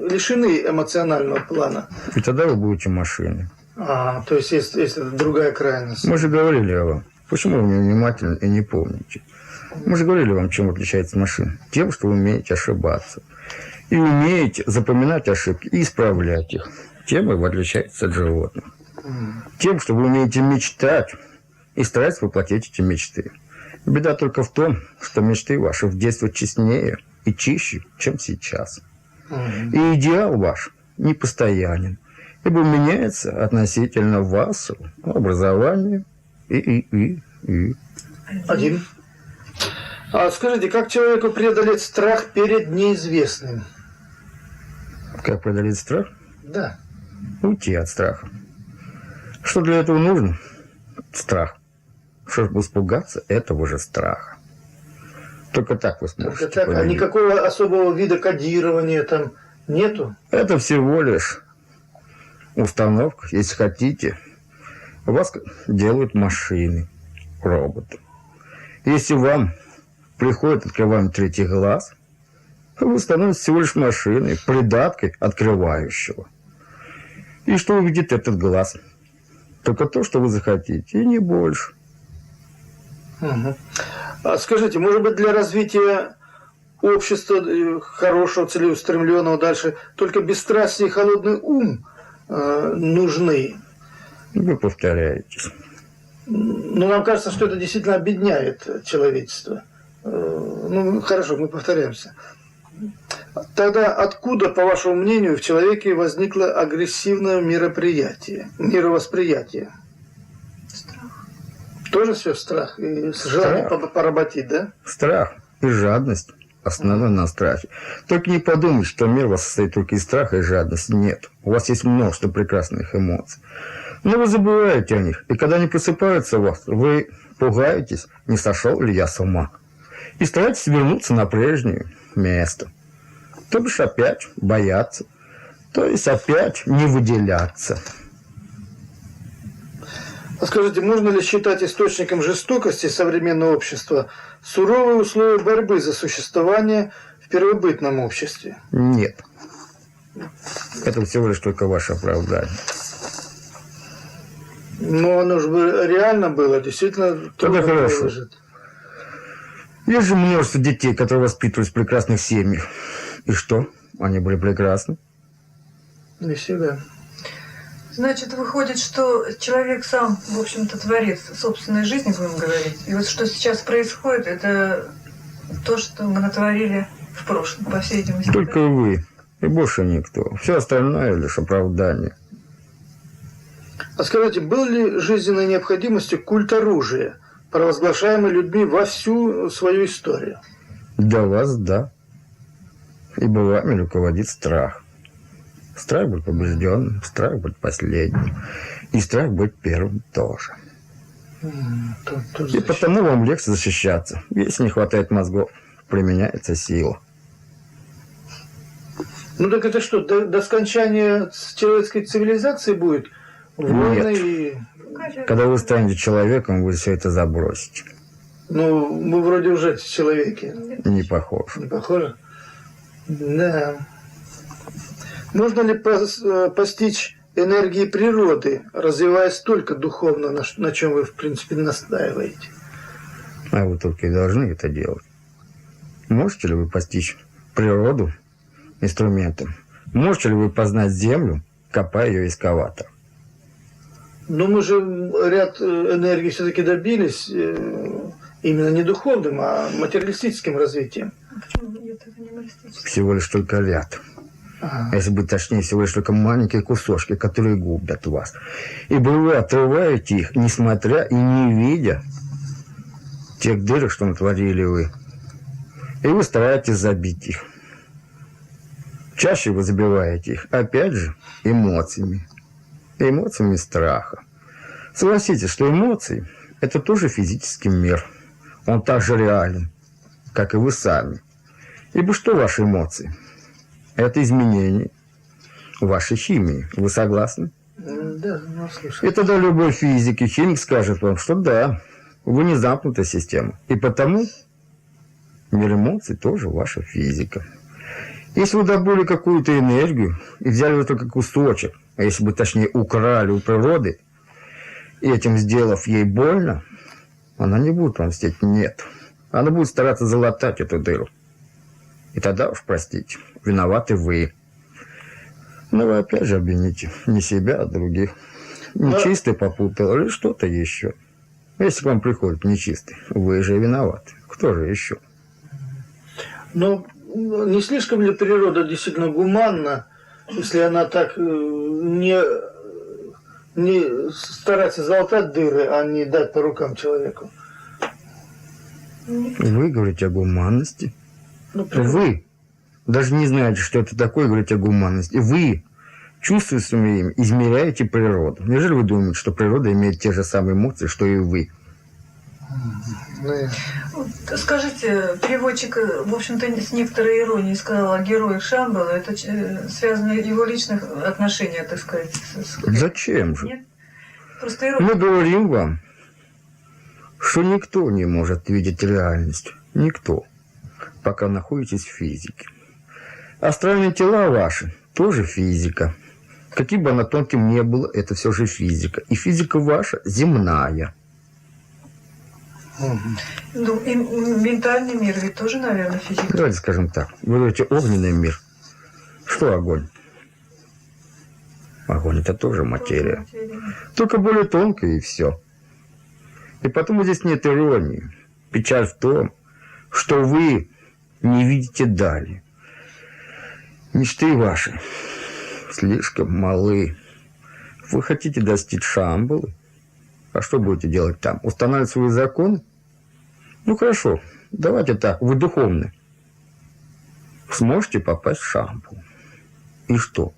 лишены эмоционального плана. И тогда вы будете машиной. То есть есть другая крайность. Мы же говорили вам. Почему вы невнимательны и не помните? Мы же говорили вам, чем отличается машина. Тем, что вы умеете ошибаться. И умеете запоминать ошибки и исправлять их. Тем вы отличаетесь от животных. Тем, что вы умеете мечтать и стараться воплотить эти мечты. Беда только в том, что мечты ваши в детстве честнее и чище, чем сейчас. И идеал ваш непостоянен, ибо меняется относительно вашего образования и. Один. А скажите, как человеку преодолеть страх перед неизвестным? Как преодолеть страх? Да. Уйти от страха. Что для этого нужно? Страх. Чтобы испугаться этого же страха. Только так вы сможете. Только так, а никакого особого вида кодирования там нету? Это всего лишь установка, если хотите. У вас делают машины, роботы. Если вам приходит открываемый третий глаз, вы становитесь всего лишь машиной, придаткой открывающего. И что увидит этот глаз? Только то, что вы захотите, и не больше. А скажите, может быть, для развития общества хорошего, целеустремленного дальше, только бесстрастие и холодный ум нужны? Вы повторяетесь. Но нам кажется, что это действительно обедняет человечество. Ну, хорошо, мы повторяемся. Тогда откуда, по вашему мнению, в человеке возникло агрессивное мировосприятие? Страх. Тоже все страх и желание поработить, да? Страх и жадность основаны на страхе. Только не подумайте, что мир у вас состоит только из страха и жадности. Нет. У вас есть множество прекрасных эмоций. Но вы забываете о них. И когда они просыпаются у вас, вы пугаетесь, не сошел ли я с ума. И стараетесь вернуться на прежнее место. То бишь опять бояться. То есть опять не выделяться. А скажите, можно ли считать источником жестокости современного общества суровые условия борьбы за существование в первобытном обществе? Нет. Это всего лишь только ваше оправдание. Но оно же бы реально было, действительно. Тогда хорошо. Есть же множество детей, которые воспитывались в прекрасных семьях. И что? Они были прекрасны? Не всегда. Значит, выходит, что человек сам, в общем-то, творец собственной жизни, будем говорить. И вот что сейчас происходит, это то, что мы натворили в прошлом, по всей видимости. Только вы. И больше никто. Все остальное лишь оправдание. А скажите, был ли жизненной необходимостью культ оружия, провозглашаемый людьми во всю свою историю? Для вас – да. Ибо вами руководит страх. Страх быть побежденным, страх быть последним. И страх быть первым тоже. И потому вам легче защищаться. Если не хватает мозгов, применяется сила. Ну так это что, до скончания человеческой цивилизации будет? Войны и... Когда вы станете человеком, вы все это забросите. Ну, мы вроде уже человеки. Не похоже. Не похоже? Да. Можно ли постичь энергии природы, развиваясь только духовно, на чем вы, в принципе, настаиваете? А вы только и должны это делать. Можете ли вы постичь природу инструментом? Можете ли вы познать землю, копая ее экскаватор? Но мы же ряд энергий все-таки добились именно не духовным, а материалистическим развитием. А почему нет, это не материалистическое? Всего лишь только ряд. А если быть точнее, всего лишь только маленькие кусочки, которые губят вас. Ибо вы отрываете их, несмотря и не видя тех дырок, что натворили вы. И вы стараетесь забить их. Чаще вы забиваете их, опять же, эмоциями. Эмоциями страха. Согласитесь, что эмоции – это тоже физический мир. Он так же реален, как и вы сами. Ибо что ваши эмоции? Это изменение вашей химии. Вы согласны? Да, ну, слушай. И тогда любой физик и химик скажет вам, что да, вы не замкнутая система. И потому мир эмоций тоже ваша физика. Если вы добыли какую-то энергию и взяли вот только кусочек, а если бы точнее украли у природы, этим сделав ей больно, она не будет вам мстить, нет. Она будет стараться залатать эту дыру. И тогда уж, простите, виноваты вы. Но вы опять же обвините не себя, а других. Нечистый попутал или что-то еще. Если к вам приходит нечистый, вы же виноваты. Кто же еще? Но не слишком ли природа действительно гуманна, если она так не старается залатать дыры, а не дать по рукам человеку? Вы говорите о гуманности? Ну, Вы даже не знаете, что это такое, говорите о гуманности. Вы чувствуете своими измеряете природу. Неужели вы думаете, что природа имеет те же самые эмоции, что и вы? Скажите, переводчик, в общем-то, с некоторой иронией сказал о герое Шамбала. Это связано его личных отношениях, так сказать. Зачем же? Нет? Просто ирония. Мы говорим вам, что никто не может видеть реальность. Никто. Пока находитесь в физике. Астральные тела ваши тоже физика. Каким бы она тонким ни было, это все же физика. И физика ваша земная. Ну, и ментальный мир ведь тоже, наверное, физика. Давайте скажем так. Вы говорите, огненный мир. Что огонь? Огонь это тоже материя. Только более тонкая и все. И потом здесь нет иронии. Печаль в том, что вы не видите дали. Мечты ваши слишком малы. Вы хотите достичь Шамбалы? А что будете делать там? Устанавливать свои законы? Ну хорошо, давайте так, вы духовны. Сможете попасть в Шамбалу. И что?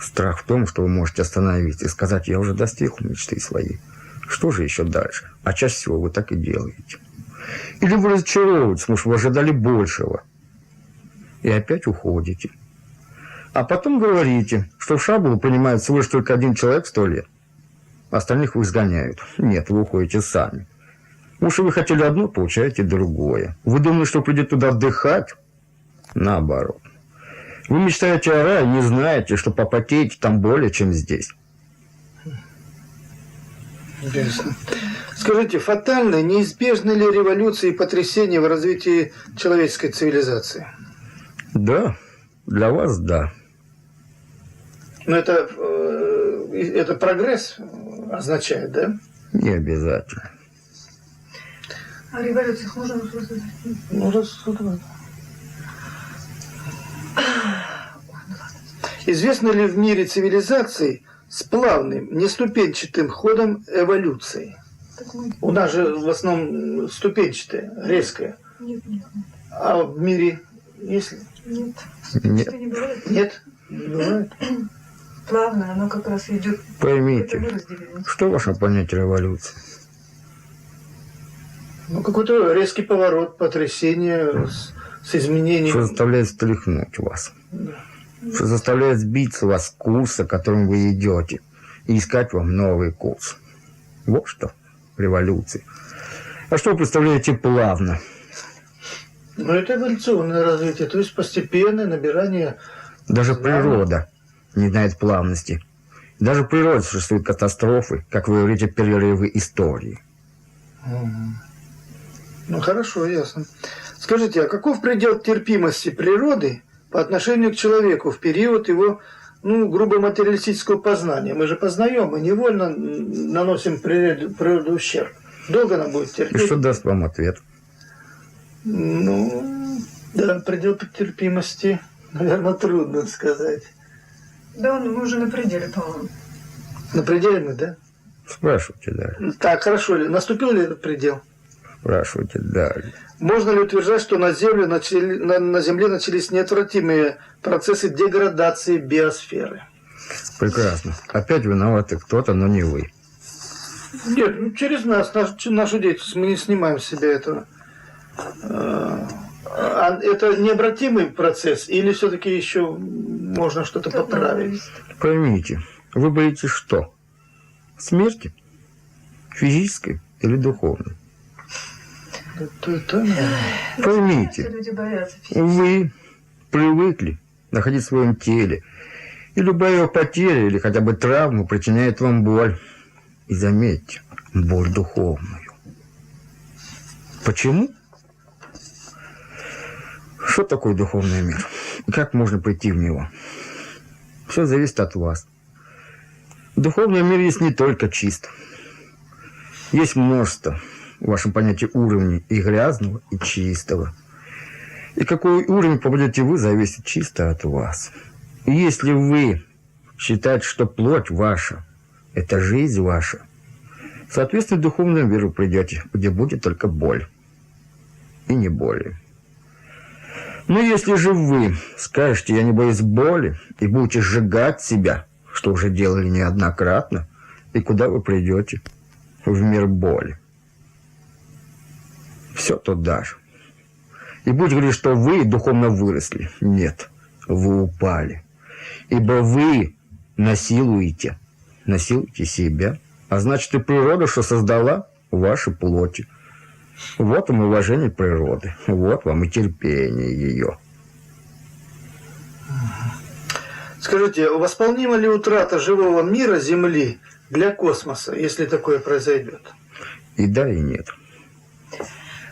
Страх в том, что вы можете остановиться и сказать, я уже достиг мечты своей. Что же еще дальше? А чаще всего вы так и делаете. Или вы разочаровываетесь, потому что вы ожидали большего. И опять уходите. А потом говорите, что в Шамбалу принимает всего лишь только один человек в 100 лет. Остальных вы изгоняют. Нет, вы уходите сами. Уж вы хотели одно, получаете другое. Вы думали, что придете туда отдыхать? Наоборот. Вы мечтаете о рае, не знаете, что попотеете там более, чем здесь. Интересно. Скажите, фатальны, неизбежны ли революции и потрясения в развитии человеческой цивилизации? Да, для вас да. Но это прогресс означает, да? Не обязательно. О революциях можно рассуждать? Ну, рассуждать. Известно ли в мире цивилизаций с плавным, неступенчатым ходом эволюции? У нас же в основном ступенчатая, резкая. Нет. А в мире есть ли? Нет. Нет. Не бывает. Нет? Не бывает. Плавно, оно как раз идет. Поймите, что ваше понятие революции? Ну, какой-то резкий поворот, потрясение с изменением. Что заставляет встряхнуть вас? Что заставляет сбиться вас с курса, которым вы идете, и искать вам новый курс. Вот что революция. А что вы представляете плавно? Ну, это эволюционное развитие, то есть постепенное набирание. Даже природа не знает плавности. Даже в природе существуют катастрофы, как вы говорите, перерывы истории. Ну, хорошо, ясно. Скажите, а каков предел терпимости природы по отношению к человеку в период его, грубо материалистического познания? Мы же познаем, мы невольно наносим природе ущерб. Долго она будет терпеть? И что даст вам ответ? Ну, да, предел терпимости, наверное, трудно сказать. Да, мы уже на пределе, по-моему. На пределе мы, да? Спрашивайте далее. Так, хорошо. Наступил ли этот предел? Спрашивайте далее. Можно ли утверждать, что на Земле начались неотвратимые процессы деградации биосферы? Прекрасно. Опять виноваты кто-то, но не вы. Нет, через нас, нашу деятельность, мы не снимаем с себя этого. Это необратимый процесс или все-таки еще можно что-то поправить? Поймите, вы боитесь что? Смерти? Физической или духовной? Это Поймите, Люди боятся. вы привыкли находить в своем теле. И любая его потеря или хотя бы травма причиняет вам боль. И заметьте, боль духовную. Почему? Что такое духовный мир? И как можно прийти в него? Все зависит от вас. Духовный мир есть не только чист. Есть множество, в вашем понятии, уровней и грязного, и чистого. И какой уровень попадете вы, зависит чисто от вас. И если вы считаете, что плоть ваша – это жизнь ваша, соответственно, в духовный мир вы придете, где будет только боль. И не более. Но если же вы скажете, я не боюсь боли, и будете сжигать себя, что уже делали неоднократно, и куда вы придете? В мир боли. Все туда же. И будете говорить, что вы духовно выросли. Нет, вы упали. Ибо вы насилуете себя. А значит, и природа, что создала ваши плоти. Вот вам уважение природы. Вот вам и терпение ее. Скажите, восполнима ли утрата живого мира Земли для космоса, если такое произойдет? И да, и нет.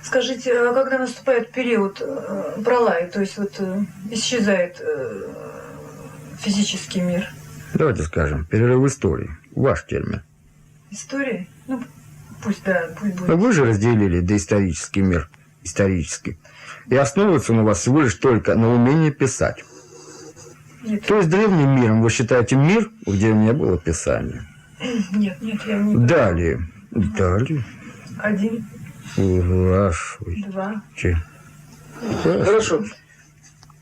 Скажите, а когда наступает период пролая, то есть вот исчезает физический мир? Давайте скажем, перерыв истории. Ваш термин. Истории? Ну, пусть, да, пусть будет. Но вы же разделили доисторический мир, исторический. И основывается он у вас всего лишь только на умении писать. Нет. То есть древним миром вы считаете мир, где не было писания. Нет, я не... Далее. Один, Спрашивайте. два. Хорошо.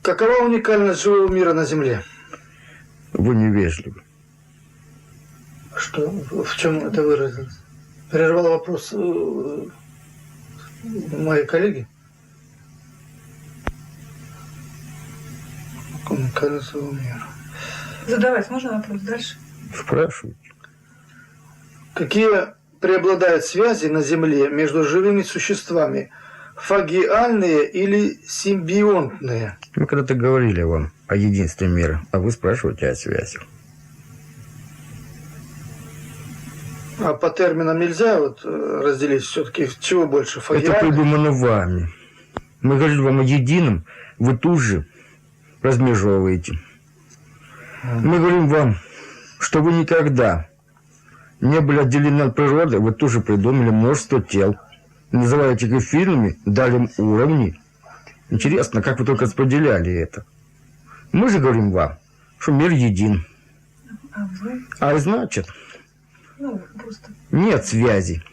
Какова уникальность живого мира на Земле? Вы невежливы. Что? В чем это выразилось? Прервал вопрос моей коллеги? Уникальность живого мира. Задавать можно вопрос дальше? Спрашивайте. Какие преобладают связи на Земле между живыми существами? Фагиальные или симбионтные? Мы когда-то говорили вам о единстве мира, а вы спрашиваете о связях. А по терминам нельзя разделить все-таки, чего больше, Это фагиальные? придумано вами. Мы говорили вам о едином, вы тут же размежевываете. Мы говорим вам, что вы никогда не были отделены от природы, вы тоже придумали множество тел. Называете их фильмами, дали им уровни. Интересно, как вы только распределяли это. Мы же говорим вам, что мир един. А вы? А значит, Ну, просто. нет связи.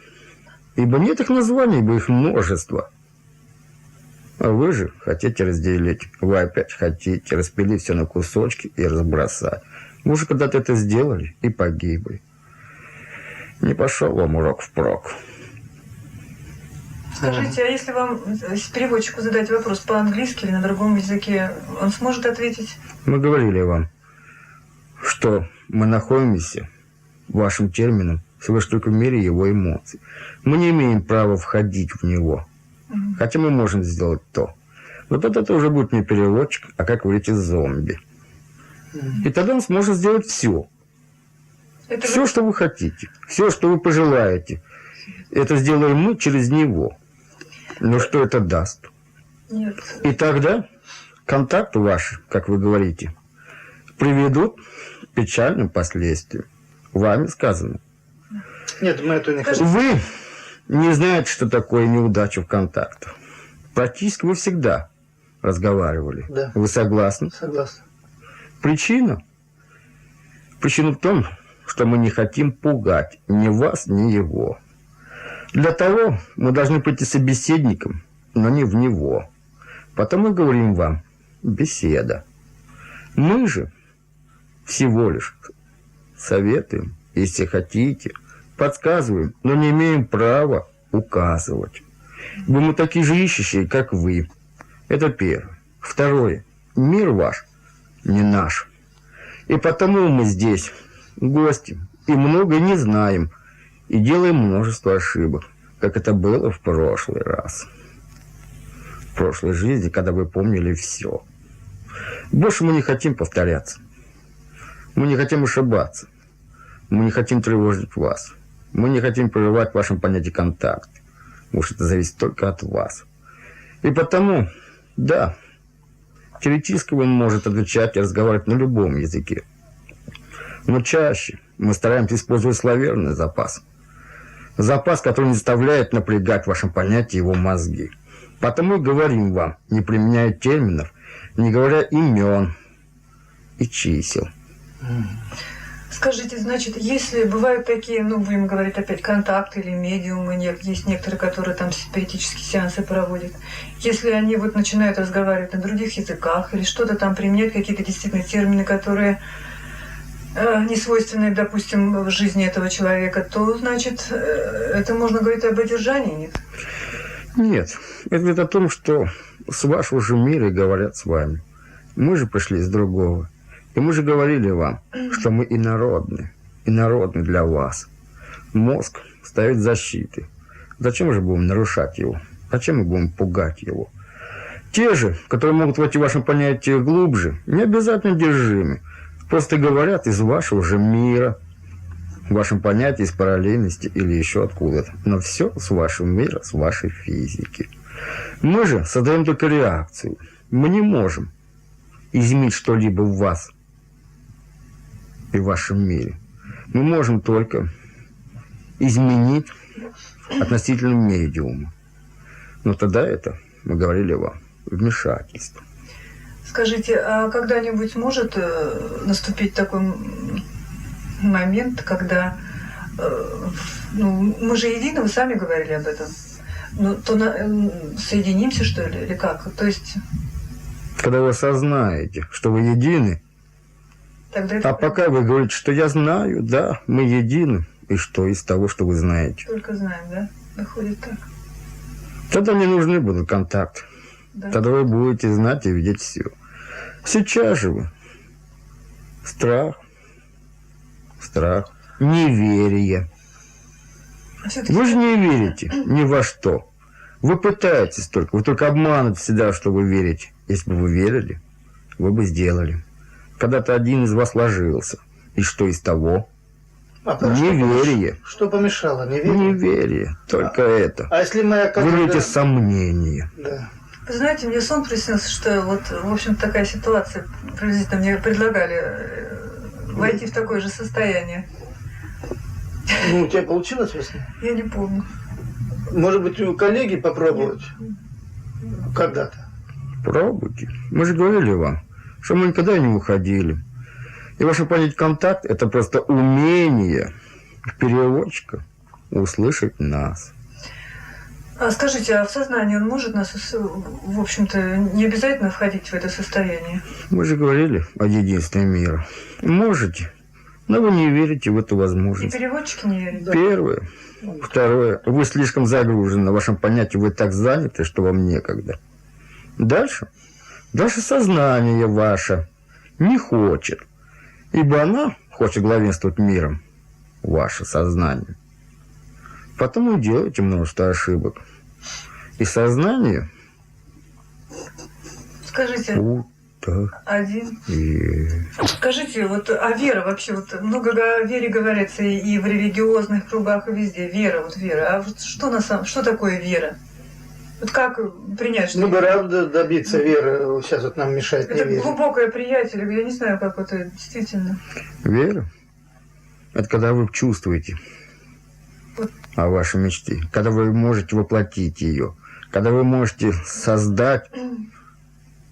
Ибо нет их названий, ибо их множество. А вы же хотите разделить. Вы опять хотите распилить все на кусочки и разбросать. Вы уже когда-то это сделали и погибли. Не пошел вам урок впрок. Скажите, а если вам переводчику задать вопрос по-английски или на другом языке, он сможет ответить? Мы говорили вам, что мы находимся, вашим термином, всего лишь только в мире его эмоций. Мы не имеем права входить в него. Хотя мы можем сделать то. Но тогда это уже будет не переводчик, а, как вы говорите, зомби. И тогда он сможет сделать все. Это Все, что вы хотите. Все, что вы пожелаете. Это сделаем мы через него. Но что это даст? Нет. И тогда контакты ваши, как вы говорите, приведут к печальным последствиям. Вами сказано. Нет, мы это не хотим. Вы не знаете, что такое неудача в контактах. Практически вы всегда разговаривали. Да. Вы согласны? Согласен. Причина? Причина в том, что мы не хотим пугать ни вас, ни его. Для того мы должны пойти собеседником, но не в него. Потом мы говорим вам беседа. Мы же всего лишь советуем, если хотите, подсказываем, но не имеем права указывать. Мы такие же ищущие, как вы. Это первое. Второе. Мир ваш не наш. И потому мы здесь гости и многое не знаем. И делаем множество ошибок, как это было в прошлый раз. В прошлой жизни, когда вы помнили все. Больше мы не хотим повторяться. Мы не хотим ошибаться. Мы не хотим тревожить вас. Мы не хотим прерывать в вашем понятии контакт. Потому что это зависит только от вас. И потому, да, теоретически он может отвечать и разговаривать на любом языке. Но чаще мы стараемся использовать словарный запас. Запас, который не заставляет напрягать в вашем понятии его мозги. Потому и говорим вам, не применяя терминов, не говоря имен и чисел. Скажите, значит, если бывают такие, ну, будем говорить опять, контакты или медиумы, есть некоторые, которые там спиритические сеансы проводят, если они вот начинают разговаривать на других языках или что-то там применять, какие-то действительно термины, которые не свойственны, допустим, в жизни этого человека, то, значит, это можно говорить об одержании, нет? Нет, это говорит о том, что с вашего же мира говорят с вами. Мы же пришли из другого. И мы же говорили вам, что мы инородны для вас. Мозг ставит защиты. Зачем же будем нарушать его? Зачем мы будем пугать его? Те же, которые могут войти в ваше понятие глубже, не обязательно держимы. Просто говорят из вашего же мира, в вашем понятии из параллельности или еще откуда-то. Но все с вашего мира, с вашей физики. Мы же создаем только реакцию. Мы не можем изменить что-либо в вас и в вашем мире. Мы можем только изменить относительно медиума. Но тогда это, мы говорили вам, вмешательство. Скажите, а когда-нибудь может наступить такой момент, когда ну, мы же едины, вы сами говорили об этом, ну, то соединимся, что ли, или как? То есть... Когда вы осознаете, что вы едины, тогда это пока вы говорите, что я знаю, да, мы едины, и что из того, что вы знаете? Только знаем, да? Выходит так. Тогда не нужны будут контакты. Да. Тогда вы будете знать и видеть все. Сейчас же вы страх, неверие. Вы же не верите ни во что. Вы пытаетесь только, вы только обманываете себя, что вы верите. Если бы вы верили, вы бы сделали. Когда-то один из вас ложился. И что из того? Неверие. Что помешало? Неверие? Неверие. Только это. А если моя... Вы говорите сомнения. Да. Вы знаете, мне сон приснился, что вот, в общем, такая ситуация, приблизительно мне предлагали войти в такое же состояние. Ну, у тебя получилось во сне? Я не помню. Может быть, у коллеги попробовать? Когда-то. Пробуйте. Мы же говорили вам, что мы никогда не уходили. И ваше понятие контакт – это просто умение переводчика услышать нас. А скажите, а в сознании он может нас, в общем-то, не обязательно входить в это состояние? Мы же говорили о единстве мира. Можете, но вы не верите в эту И возможность. переводчики не верят? Да. Первое. Второе. Вы слишком загружены в вашем понятии, вы так заняты, что вам некогда. Дальше. Дальше сознание ваше не хочет. Ибо она хочет главенствовать миром. Ваше сознание. Потом вы делаете множество ошибок. И сознание... Скажите, один. Скажите, вот а вера вообще, вот много о вере говорится и в религиозных кругах, и везде. Вера, вот вера. А вот что такое вера? Вот как принять, что... Мы бы рады добиться веры. Сейчас вот нам мешает это неверие. глубокое приятие, я не знаю, как это действительно. Вера – это когда вы чувствуете о вашей мечте, когда вы можете воплотить ее, когда вы можете создать,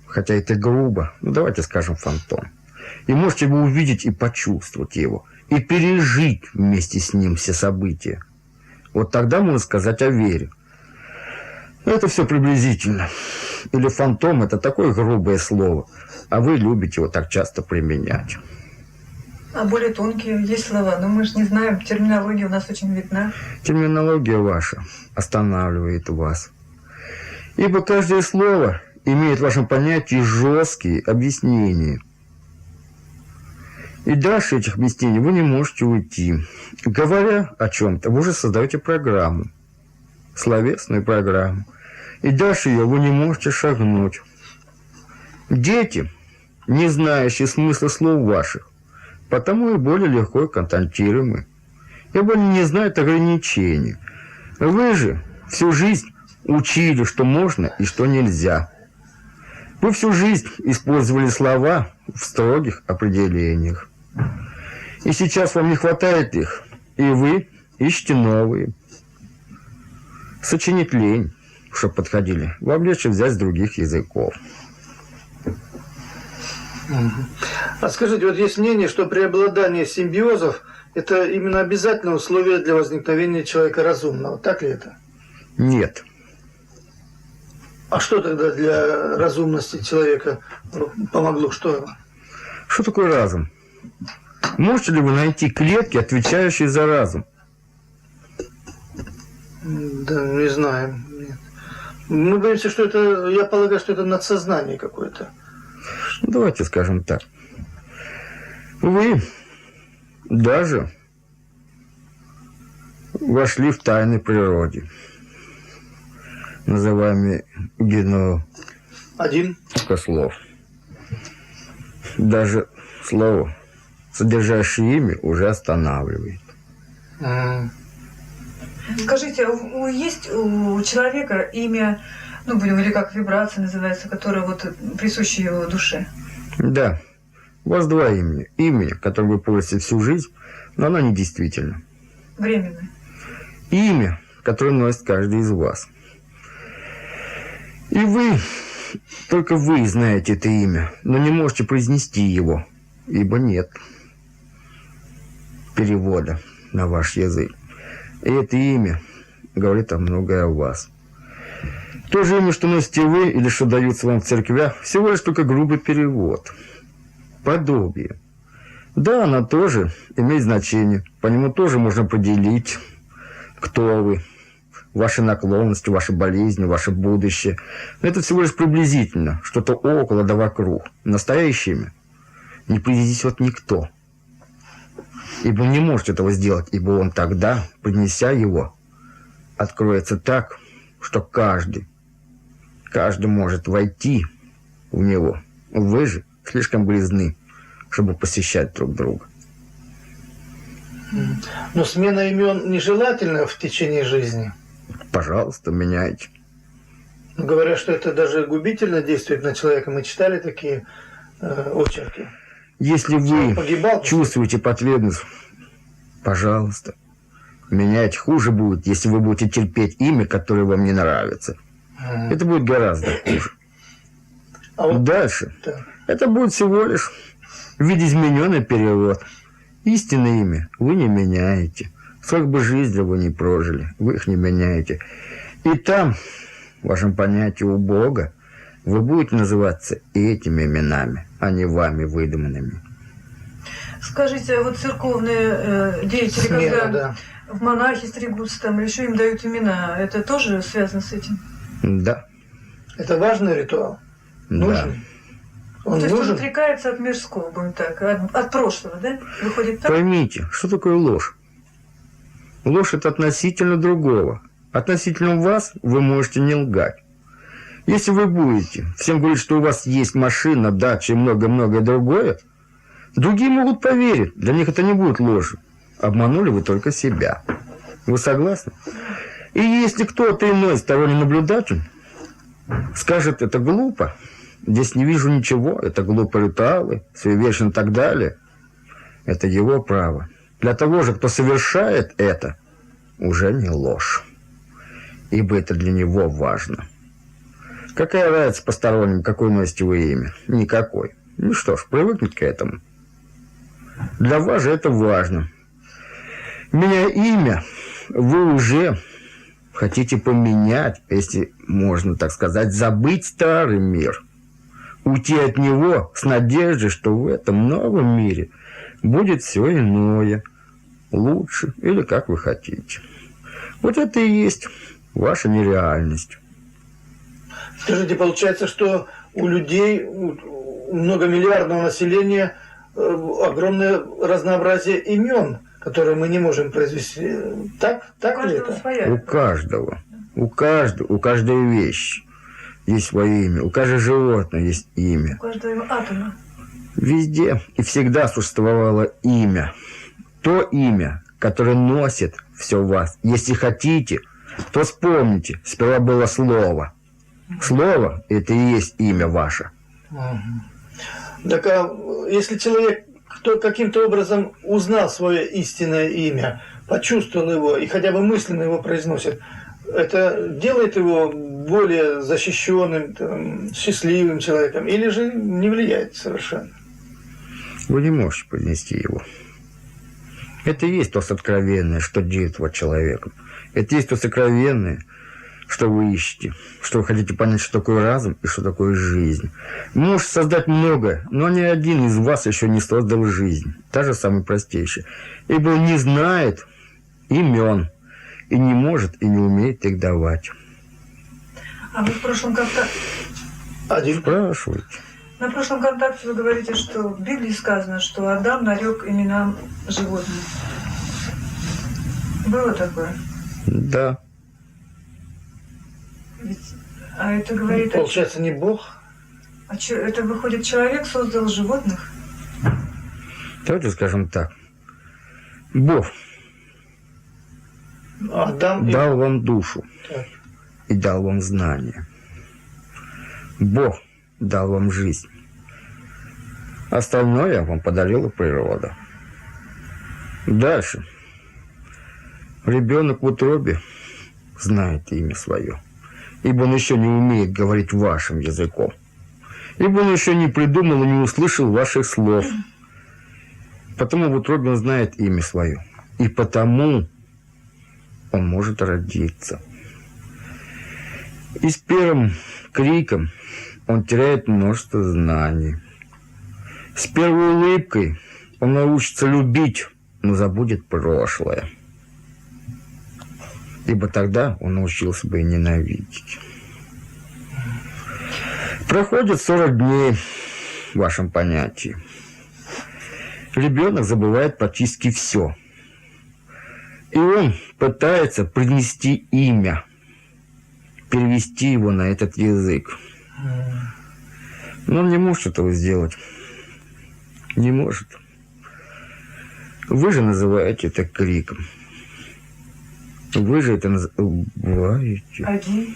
хотя это грубо, ну давайте скажем фантом, и можете его увидеть и почувствовать его, и пережить вместе с ним все события. Вот тогда можно сказать о вере. Это все приблизительно. Или фантом – это такое грубое слово, а вы любите его так часто применять. А более тонкие есть слова, но мы же не знаем, терминология у нас очень видна. Терминология ваша останавливает вас. Ибо каждое слово имеет в вашем понятии жесткие объяснения. И дальше этих объяснений вы не можете уйти. Говоря о чем-то, вы уже создаете программу, словесную программу. И дальше ее вы не можете шагнуть. Дети не знающие смысла слов ваших, потому и более легко контактируемы, и более не знают ограничений. Вы же всю жизнь учили, что можно и что нельзя. Вы всю жизнь использовали слова в строгих определениях. И сейчас вам не хватает их, и вы ищете новые. Сочинить лень, чтобы подходили. Вам легче взять с других языков. А скажите, вот есть мнение, что преобладание симбиозов – это именно обязательное условие для возникновения человека разумного. Так ли это? Нет. А что тогда для разумности человека помогло? Что? Что такое разум? Можете ли вы найти клетки, отвечающие за разум? Да, не знаем. Нет. Мы боимся, что это, я полагаю, что это надсознание какое-то. Давайте скажем так. Вы даже вошли в тайны природы, называемые Один. слов. Даже слово, содержащее имя, уже останавливает. Скажите, есть у человека имя, ну, будем, или как вибрация называется, которая вот присуща его душе? Да, у вас два имени. Имя, которым вы пользуетесь всю жизнь, но оно не действительно. Временное. Имя, которое носит каждый из вас. И вы, только вы знаете это имя, но не можете произнести его, ибо нет перевода на ваш язык. И это имя говорит о многое о вас. То же имя, что носите вы или что даются вам в церквях, всего лишь только грубый перевод. Подобие. Да, оно тоже имеет значение. По нему тоже можно поделить, кто вы, ваши наклонности, ваши болезни, ваше будущее. Но это всего лишь приблизительно, что-то около да вокруг. Настоящее имя не произнесет никто. Ибо не может этого сделать, ибо он тогда, принеся его, откроется так, что каждый может войти в него. Вы же слишком близны, чтобы посещать друг друга. Но смена имен нежелательна в течение жизни. Пожалуйста, меняйте. Говорят, что это даже губительно действует на человека. Мы читали такие очерки. Если вы погибал, чувствуете потребность, пожалуйста, менять. Хуже будет, если вы будете терпеть имя, которое вам не нравится. Это будет гораздо хуже. А вот дальше. Да. Это будет всего лишь в виде измененный перевод. Истинное имя вы не меняете. Сколько бы жизни вы не прожили, вы их не меняете. И там, в вашем понятии у Бога, вы будете называться этими именами, а не вами выдуманными. Скажите, а вот церковные деятели, Смена, когда да. в монахи стригутся там, или еще им дают имена, это тоже связано с этим? Да. Это важный ритуал. Нужен. То Он есть он нужен. отрекается от мирского, будем так, от прошлого, да? Выходит так? Поймите, что такое ложь? Ложь – это относительно другого. Относительно вас вы можете не лгать. Если вы будете всем говорить, что у вас есть машина, дача и многое-многое другое, другие могут поверить. Для них это не будет ложью. Обманули вы только себя. Вы согласны? И если кто-то иной, сторонний наблюдатель, скажет, это глупо, здесь не вижу ничего, это глупые ритуалы, суеверие и так далее, это его право. Для того же, кто совершает это, уже не ложь. Ибо это для него важно. Какая разница посторонним, какое носите вы имя? Никакой. Ну что ж, привыкнуть к этому. Для вас же это важно. Меняя имя, вы уже хотите поменять, если можно так сказать, забыть старый мир. Уйти от него с надеждой, что в этом новом мире будет все иное, лучше или как вы хотите. Вот это и есть ваша нереальность. Скажите, получается, что у людей, у многомиллиардного населения огромное разнообразие имен, которые мы не можем произвести. Так ли это? Своя. У каждой вещи есть свое имя. У каждого животного есть имя. У каждого атома. Везде и всегда существовало имя. То имя, которое носит все вас. Если хотите, то вспомните. Сперва было слово. Слово – это и есть имя ваше. Так а если человек каким-то образом узнал свое истинное имя, почувствовал его и хотя бы мысленно его произносит, это делает его более защищенным, там, счастливым человеком или же не влияет совершенно? Вы не можете поднести его. Это и есть то сокровенное, что делает вас человеком. Это и есть то сокровенное, что вы ищете, что вы хотите понять, что такое разум и что такое жизнь. Вы можете создать многое, но ни один из вас еще не создал жизнь. Та же самая простейшая. Ибо он не знает имен и не может и не умеет их давать. А вы в прошлом контакте... Спрашивайте. На прошлом контакте вы говорите, что в Библии сказано, что Адам нарек именам животных. Было такое? Да. А это говорит... Получается, не Бог? Это выходит, человек создал животных? Давайте скажем так. Бог Адам дал вам душу Так. и дал вам знания. Бог дал вам жизнь. Остальное вам подарила природа. Дальше. Ребенок в утробе знает имя свое, ибо он еще не умеет говорить вашим языком, ибо он еще не придумал и не услышал ваших слов. Потому в утробе он знает имя свое, и потому он может родиться. И с первым криком он теряет множество знаний. С первой улыбкой он научится любить, но забудет прошлое. Ибо тогда он научился бы и ненавидеть. Проходит 40 дней в вашем понятии. Ребенок забывает практически все. И он пытается принести имя, перевести его на этот язык. Но он не может этого сделать. Не может. Вы же называете это криком. Вы же это называете... Один.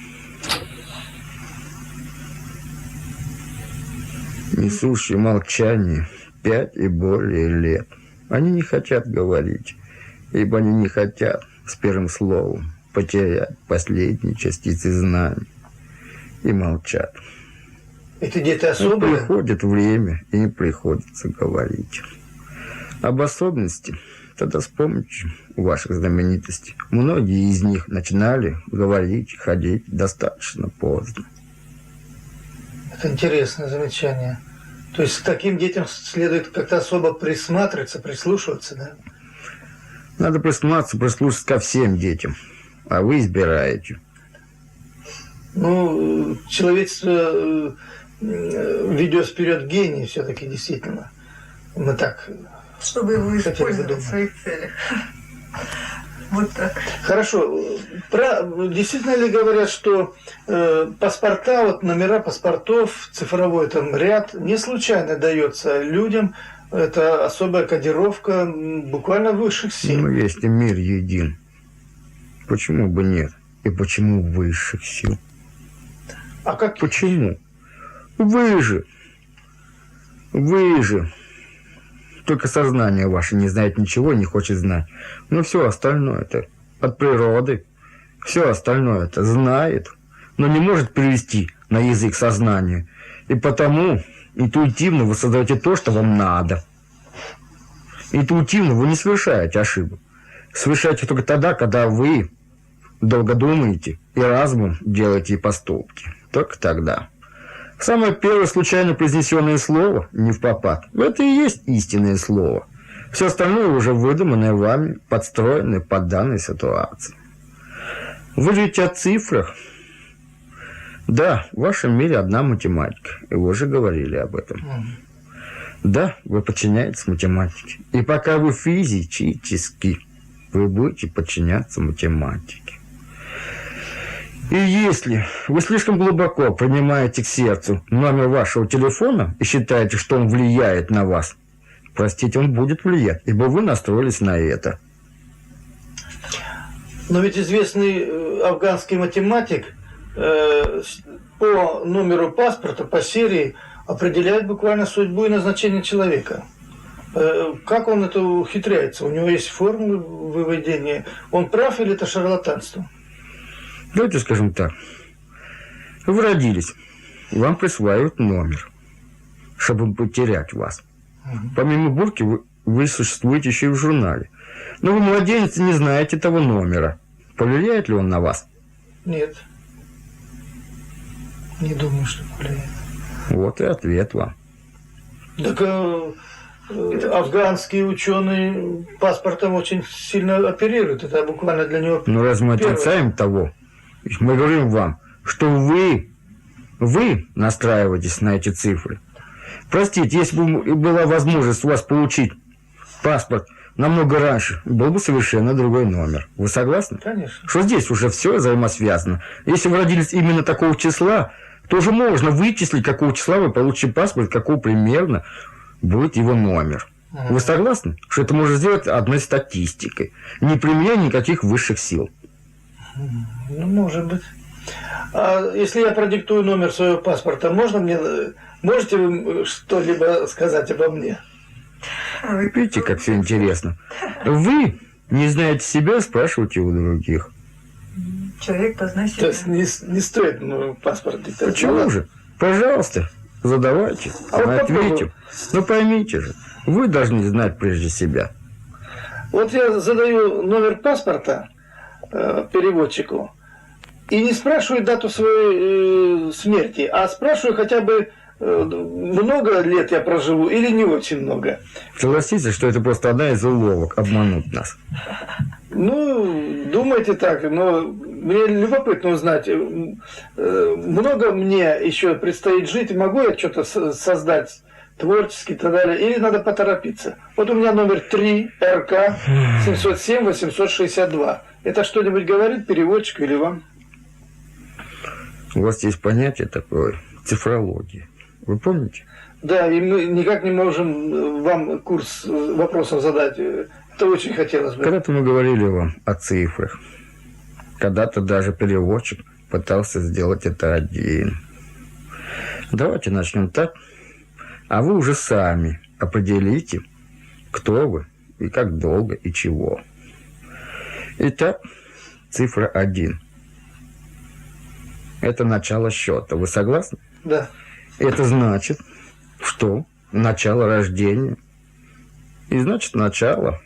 Несущие молчание 5 и более лет. Они не хотят говорить, ибо они не хотят с первым словом потерять последние частицы знаний. И молчат. Это где-то Но особое? приходит время, и не приходится говорить. Об особенности тогда вспомните ваших знаменитостей. Многие из них начинали говорить, ходить достаточно поздно. Это интересное замечание. То есть к таким детям следует как-то особо присматриваться, прислушиваться, да? Надо прислушаться ко всем детям, а вы избираете. Ну, человечество ведет вперед гений все-таки, действительно. Мы так... Чтобы его хотели бы использовать в думать. своих целях. Вот так. Хорошо. Действительно ли говорят, что паспорта, вот номера паспортов, цифровой там ряд не случайно дается людям? Это особая кодировка буквально высших сил. Ну, если мир един, почему бы нет? И почему высших сил? А как? Почему? Вы же. Только сознание ваше не знает ничего, не хочет знать. Но все остальное это от природы. Все остальное это знает, но не может перевести на язык сознания. И потому интуитивно вы создаете то, что вам надо. Интуитивно вы не совершаете ошибок. Совершаете только тогда, когда вы долго думаете и разумом делаете поступки. Только тогда. Самое первое случайно произнесенное слово, не впопад, это и есть истинное слово. Все остальное уже выдуманное вами, подстроенное под данной ситуации. Вы говорите о цифрах. Да, в вашем мире одна математика, и вы уже говорили об этом. Да, вы подчиняетесь математике. И пока вы физически, вы будете подчиняться математике. И если вы слишком глубоко принимаете к сердцу номер вашего телефона и считаете, что он влияет на вас, простите, он будет влиять, ибо вы настроились на это. Но ведь известный афганский математик по номеру паспорта, по серии определяет буквально судьбу и назначение человека. Как он это ухитряется? У него есть формулы выведения. Он прав или это шарлатанство? Давайте скажем так. Вы родились, вам присваивают номер, чтобы потерять вас. Помимо бурки вы существуете еще и в журнале. Но вы, младенец, не знаете того номера. Повлияет ли он на вас? Нет. Не думаю, что повлияет. Вот и ответ вам. Так афганские ученые паспортом очень сильно оперируют. Это буквально для него... Но раз мы первое. отрицаем того, мы говорим вам, что вы настраиваетесь на эти цифры. Простите, если бы была возможность у вас получить паспорт намного раньше, был бы совершенно другой номер. Вы согласны? Конечно. Что здесь уже все взаимосвязано. Если вы родились именно такого числа, то уже можно вычислить, какого числа вы получите паспорт, какого примерно будет его номер. Вы согласны? Что это можно сделать одной статистикой, не применяя никаких высших сил. Ну, может быть. А если я продиктую номер своего паспорта, можете вы что-либо сказать обо мне? Видите, как все интересно. Вы не знаете себя, спрашиваете у других. Человек познай себя. То есть не стоит паспорт диктовать? Почему же? Пожалуйста, задавайте, А вот мы ответим. попробуем. Но поймите же, вы должны знать прежде себя. Вот я задаю номер паспорта переводчику и не спрашиваю дату своей смерти, а спрашиваю хотя бы много лет я проживу или не очень много. Согласитесь, что это просто одна из уловок обмануть нас. Ну, думайте так, но мне любопытно узнать, много мне еще предстоит жить, могу я что-то создать творчески и так далее, или надо поторопиться. Вот у меня номер 3, РК 707-862. Это что-нибудь говорит переводчику или вам? У вас есть понятие такое цифрология. Вы помните? Да, и мы никак не можем вам курс вопросов задать. Это очень хотелось бы. Когда-то мы говорили вам о цифрах. Когда-то даже переводчик пытался сделать это один. Давайте начнем так. А вы уже сами определите, кто вы и как долго и чего. Итак, цифра 1. Это начало счета. Вы согласны? Да. Это значит, что начало рождения. И значит, начало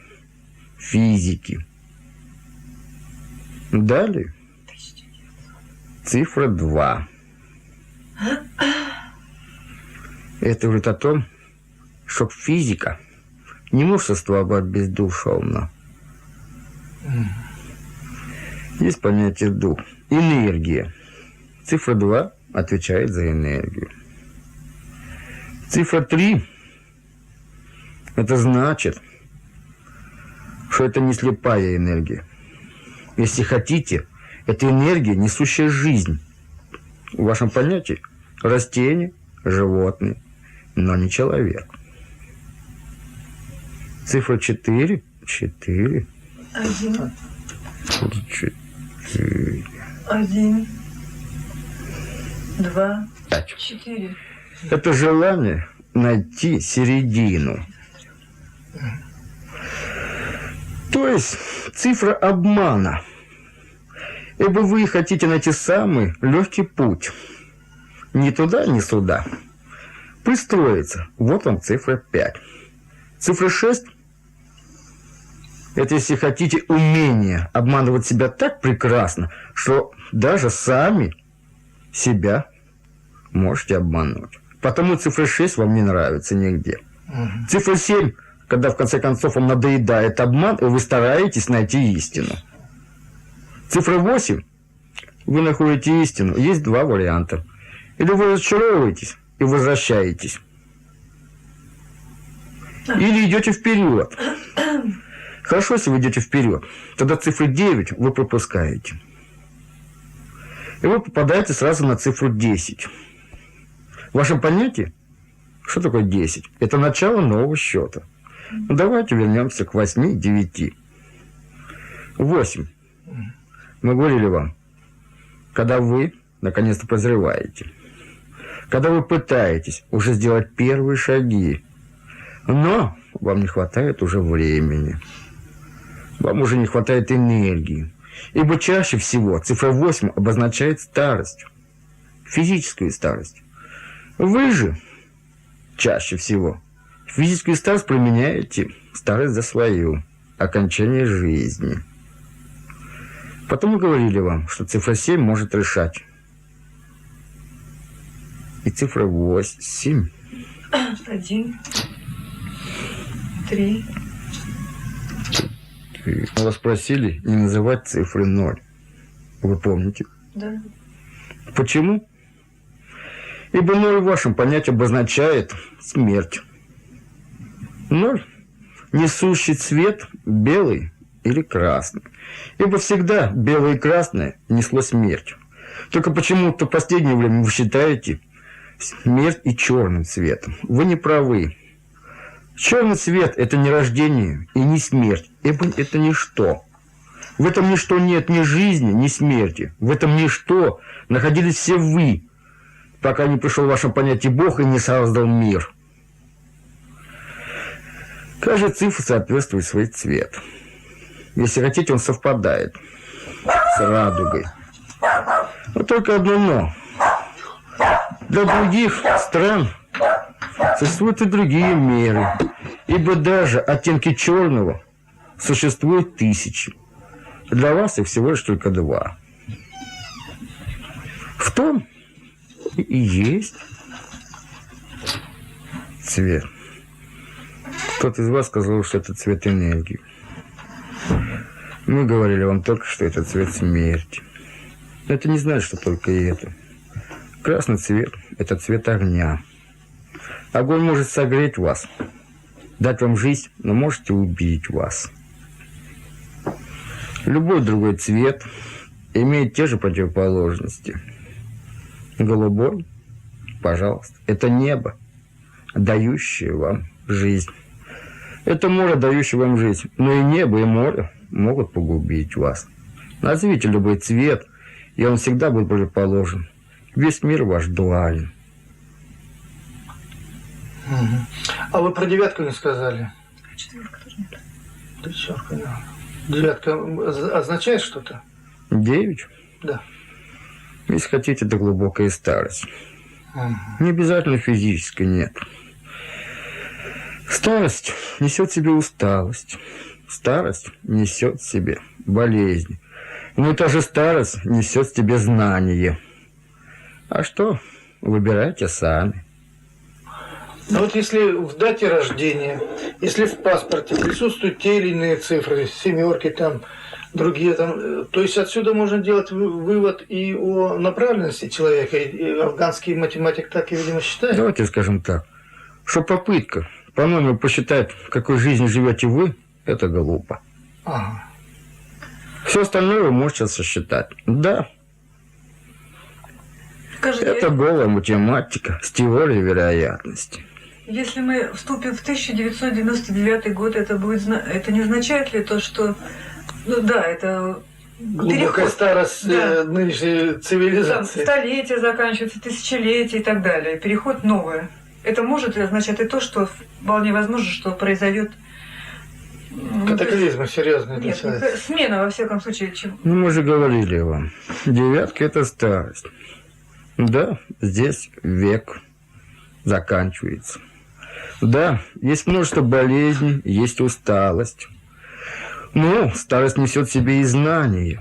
физики. Далее цифра 2. Это говорит о том, что физика не может существовать бездушевно. Есть понятие дух. Энергия. Цифра 2 отвечает за энергию. Цифра 3 это значит, что это не слепая энергия. Если хотите, это энергия, несущая жизнь. В вашем понятии растения, животные, но не человек. Цифра 4. 4. 1. 4. 1. 2. 5. 4. Это желание найти середину. То есть цифра обмана. Ибо вы хотите найти самый легкий путь. Ни туда, ни сюда. Пристроиться. Вот вам цифра 5. Цифра 6. Это, если хотите, умение обманывать себя так прекрасно, что даже сами себя можете обмануть. Потому цифра 6 вам не нравится нигде. Цифра 7, когда в конце концов вам надоедает обман, и вы стараетесь найти истину. Цифра 8, вы находите истину. Есть два варианта. Или вы разочаровываетесь и возвращаетесь. Или идете вперед. Хорошо, если вы идете вперед. Тогда цифру 9 вы пропускаете. И вы попадаете сразу на цифру 10. В вашем понятии, что такое 10? Это начало нового счета. Ну, давайте вернемся к 8, 9. 8. Мы говорили вам, когда вы наконец-то прозреваете, когда вы пытаетесь уже сделать первые шаги, но вам не хватает уже времени, вам уже не хватает энергии, ибо чаще всего цифра 8 обозначает старость, физическую старость. Вы же чаще всего физическую старость применяете старость за свою, окончание жизни. Потом мы говорили вам, что цифра 7 может решать. И цифра 8. 1, 3. Мы вас просили не называть цифры 0. Вы помните? Да. Почему? Ибо 0 в вашем понятии обозначает смерть. 0 – несущий цвет белый или красный. Ибо всегда белое и красное несло смерть. Только почему-то в последнее время вы считаете смерть и черным цветом. Вы не правы. Черный цвет – это не рождение и не смерть. Это ничто. В этом ничто нет ни жизни, ни смерти. В этом ничто находились все вы, пока не пришел в ваше понятие Бог и не создал мир. Каждая цифра соответствует свой цвет. Если хотите, он совпадает с радугой. Но только одно «но». Для других стран существуют и другие меры, ибо даже оттенки черного существуют 1000. Для вас их всего лишь только 2. В том и есть цвет. Кто-то из вас сказал, что это цвет энергии. Мы говорили вам только, что это цвет смерти. Но это не значит, что только это. Красный цвет – это цвет огня. Огонь может согреть вас, дать вам жизнь, но может и убить вас. Любой другой цвет имеет те же противоположности. Голубой, пожалуйста, это небо, дающее вам жизнь. Это море, дающее вам жизнь. Но и небо, и море могут погубить вас. Назовите любой цвет, и он всегда будет противоположен. Весь мир ваш дуален. А вы про 9 не сказали? 4 тоже нет. 4, да. 9 означает что-то? 9? Да. Если хотите, это глубокая старость. Не обязательно физической, нет. Старость несет в себе усталость. Старость несет в себе болезнь. Но та же старость несет в себе знание. А что? Выбирайте сами. Ну вот если в дате рождения, если в паспорте присутствуют те или иные цифры, 7, там, другие там, то есть отсюда можно делать вывод и о направленности человека, и афганский математик так и, видимо, считает. Давайте скажем так, что попытка по номеру посчитать, какой жизнью живете вы, это глупо. Ага. Все остальное вы можете сосчитать. Да. Скажите, Это голая математика с теорией вероятности. если мы вступим в 1999 год, это не означает ли то, что... Ну да, это... Глубокая переход. старость Да. Нынешней Там цивилизации. столетия заканчиваются, тысячелетия и так далее. Переход новое. Это может ли означать и то, что вполне возможно, что произойдет... Катаклизмы серьезные для Нет, человека. смена, во всяком случае, чем... Ну, мы же говорили вам, 9 – это старость. Да, здесь век заканчивается. Да, есть множество болезней, есть усталость. Но старость несет в себе и знания.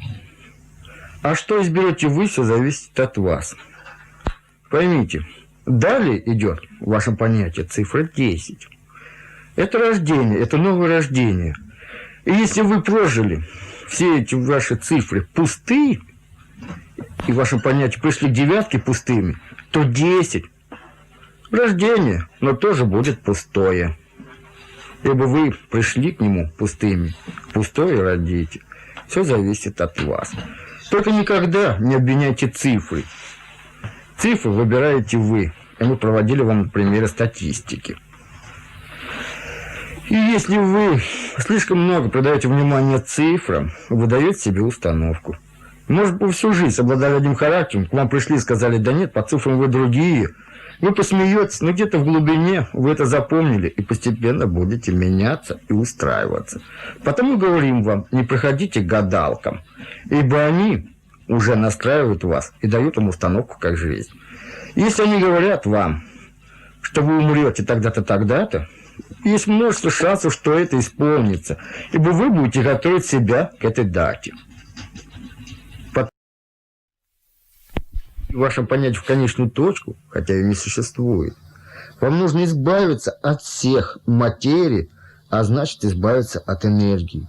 А что изберете вы, все зависит от вас. Поймите, далее идет в вашем понятии цифра 10. Это рождение, это новое рождение. И если вы прожили все эти ваши цифры пустые, и в вашем понятии пришли к 9 пустыми, то 10 рождение, но тоже будет пустое. Ибо вы пришли к нему пустыми, пустое родите. Все зависит от вас. Только никогда не обвиняйте цифры. Цифры выбираете вы. И мы проводили вам на примере статистики. И если вы слишком много придаете внимания цифрам, вы даете себе установку. Может, вы всю жизнь обладали одним характером, к вам пришли и сказали: да нет, по цифрам вы другие. Вы посмеетесь, но где-то в глубине вы это запомнили и постепенно будете меняться и устраиваться. Потому говорим вам: не приходите к гадалкам, ибо они уже настраивают вас и дают вам установку как жизнь. Если они говорят вам, что вы умрете тогда-то, тогда-то, есть множество шансов, что это исполнится, ибо вы будете готовить себя к этой дате. В вашем понятии в конечную точку, хотя ее не существует, вам нужно избавиться от всех материй, а значит избавиться от энергии.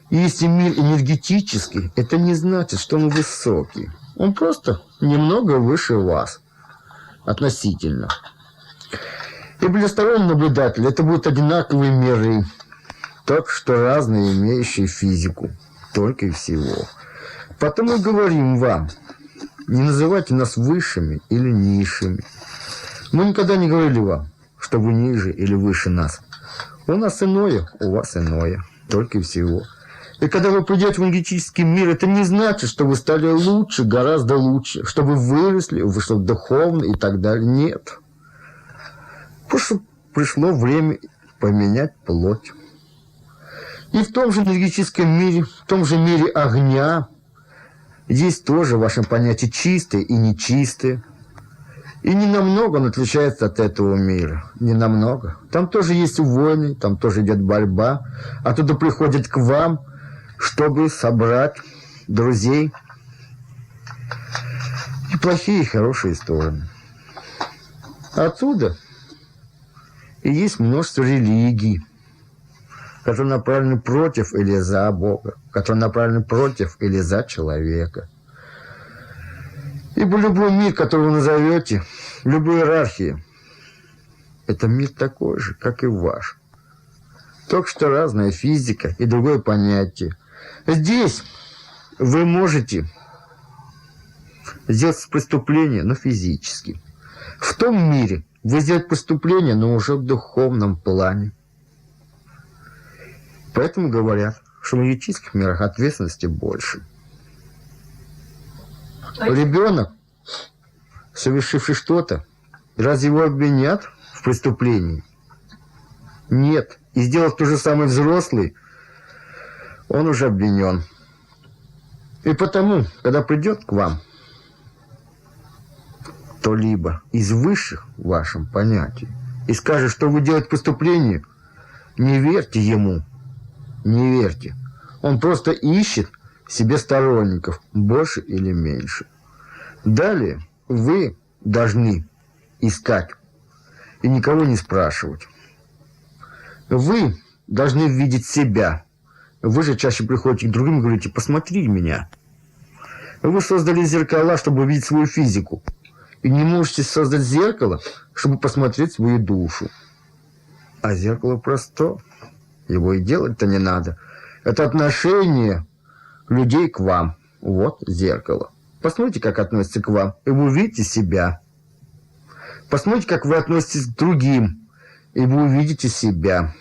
И если мир энергетический, это не значит, что он высокий. Он просто немного выше вас относительно. И для стороннего наблюдателя это будут одинаковые миры, только что разные, имеющие физику, только и всего. Потому и говорим вам: не называйте нас высшими или низшими. Мы никогда не говорили вам, что вы ниже или выше нас. У нас иное, у вас иное, только и всего. И когда вы придете в энергетический мир, это не значит, что вы стали лучше, гораздо лучше, что вы выросли, вы что духовно и так далее. Нет. Просто пришло время поменять плоть. И в том же энергетическом мире, в том же мире огня, есть тоже в вашем понятии чистое и нечистое. И не намного он отличается от этого мира. Не намного. Там тоже есть войны, там тоже идет борьба. Оттуда приходят к вам, чтобы собрать друзей. И плохие, и хорошие стороны. Отсюда и есть множество религий, которые направлены против или за Бога, которые направлены против или за человека. Ибо любой мир, который вы назовете, любой иерархии, это мир такой же, как и ваш. Только что разная физика и другое понятие. Здесь вы можете сделать преступление, но физически. В том мире вы сделаете преступление, но уже в духовном плане. Поэтому говорят, что в энергетических мирах ответственности больше. Ребенок, совершивший что-то, разве его обвинят в преступлении? Нет. И сделав то же самое взрослый, он уже обвинен. И потому, когда придет к вам кто-либо из высших в вашем понятии и скажет, что вы делаете преступление, не верьте ему. Не верьте. Он просто ищет себе сторонников, больше или меньше. Далее вы должны искать и никого не спрашивать. Вы должны видеть себя. Вы же чаще приходите к другим и говорите: посмотри меня. Вы создали зеркала, чтобы увидеть свою физику. И не можете создать зеркало, чтобы посмотреть свою душу. А зеркало просто. Его и делать-то не надо. Это отношение людей к вам. Вот зеркало. Посмотрите, как относятся к вам, и вы увидите себя. Посмотрите, как вы относитесь к другим, и вы увидите себя.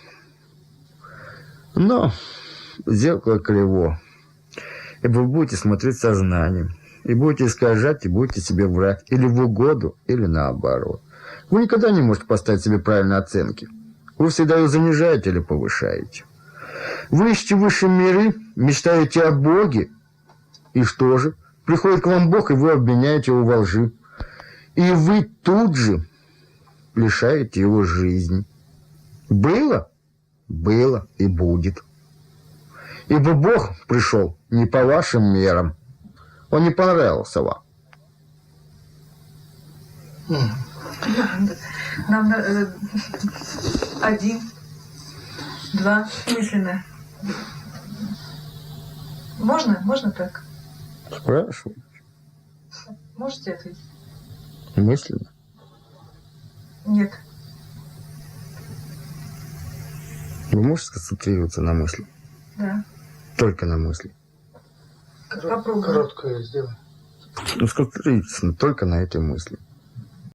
Но зеркало криво. И вы будете смотреть сознанием. И будете искажать, и будете себе врать. Или в угоду, или наоборот. Вы никогда не можете поставить себе правильные оценки. Вы всегда ее занижаете или повышаете. Вы ищете высшие миры, мечтаете о Боге. И что же? Приходит к вам Бог, и вы обвиняете его во лжи. И вы тут же лишаете его жизни. Было? Было и будет. Ибо Бог пришел не по вашим мерам. Он не понравился вам. Нам один, два, мысленно. Можно? Можно так? Спрашиваю. Можете ответить? Мысленно. Нет. Вы можете сконцентрироваться на мысли? Да. Только на мысли. Попробуем. Короткое сделай. Ну, сконцентрируйтесь только на этой мысли.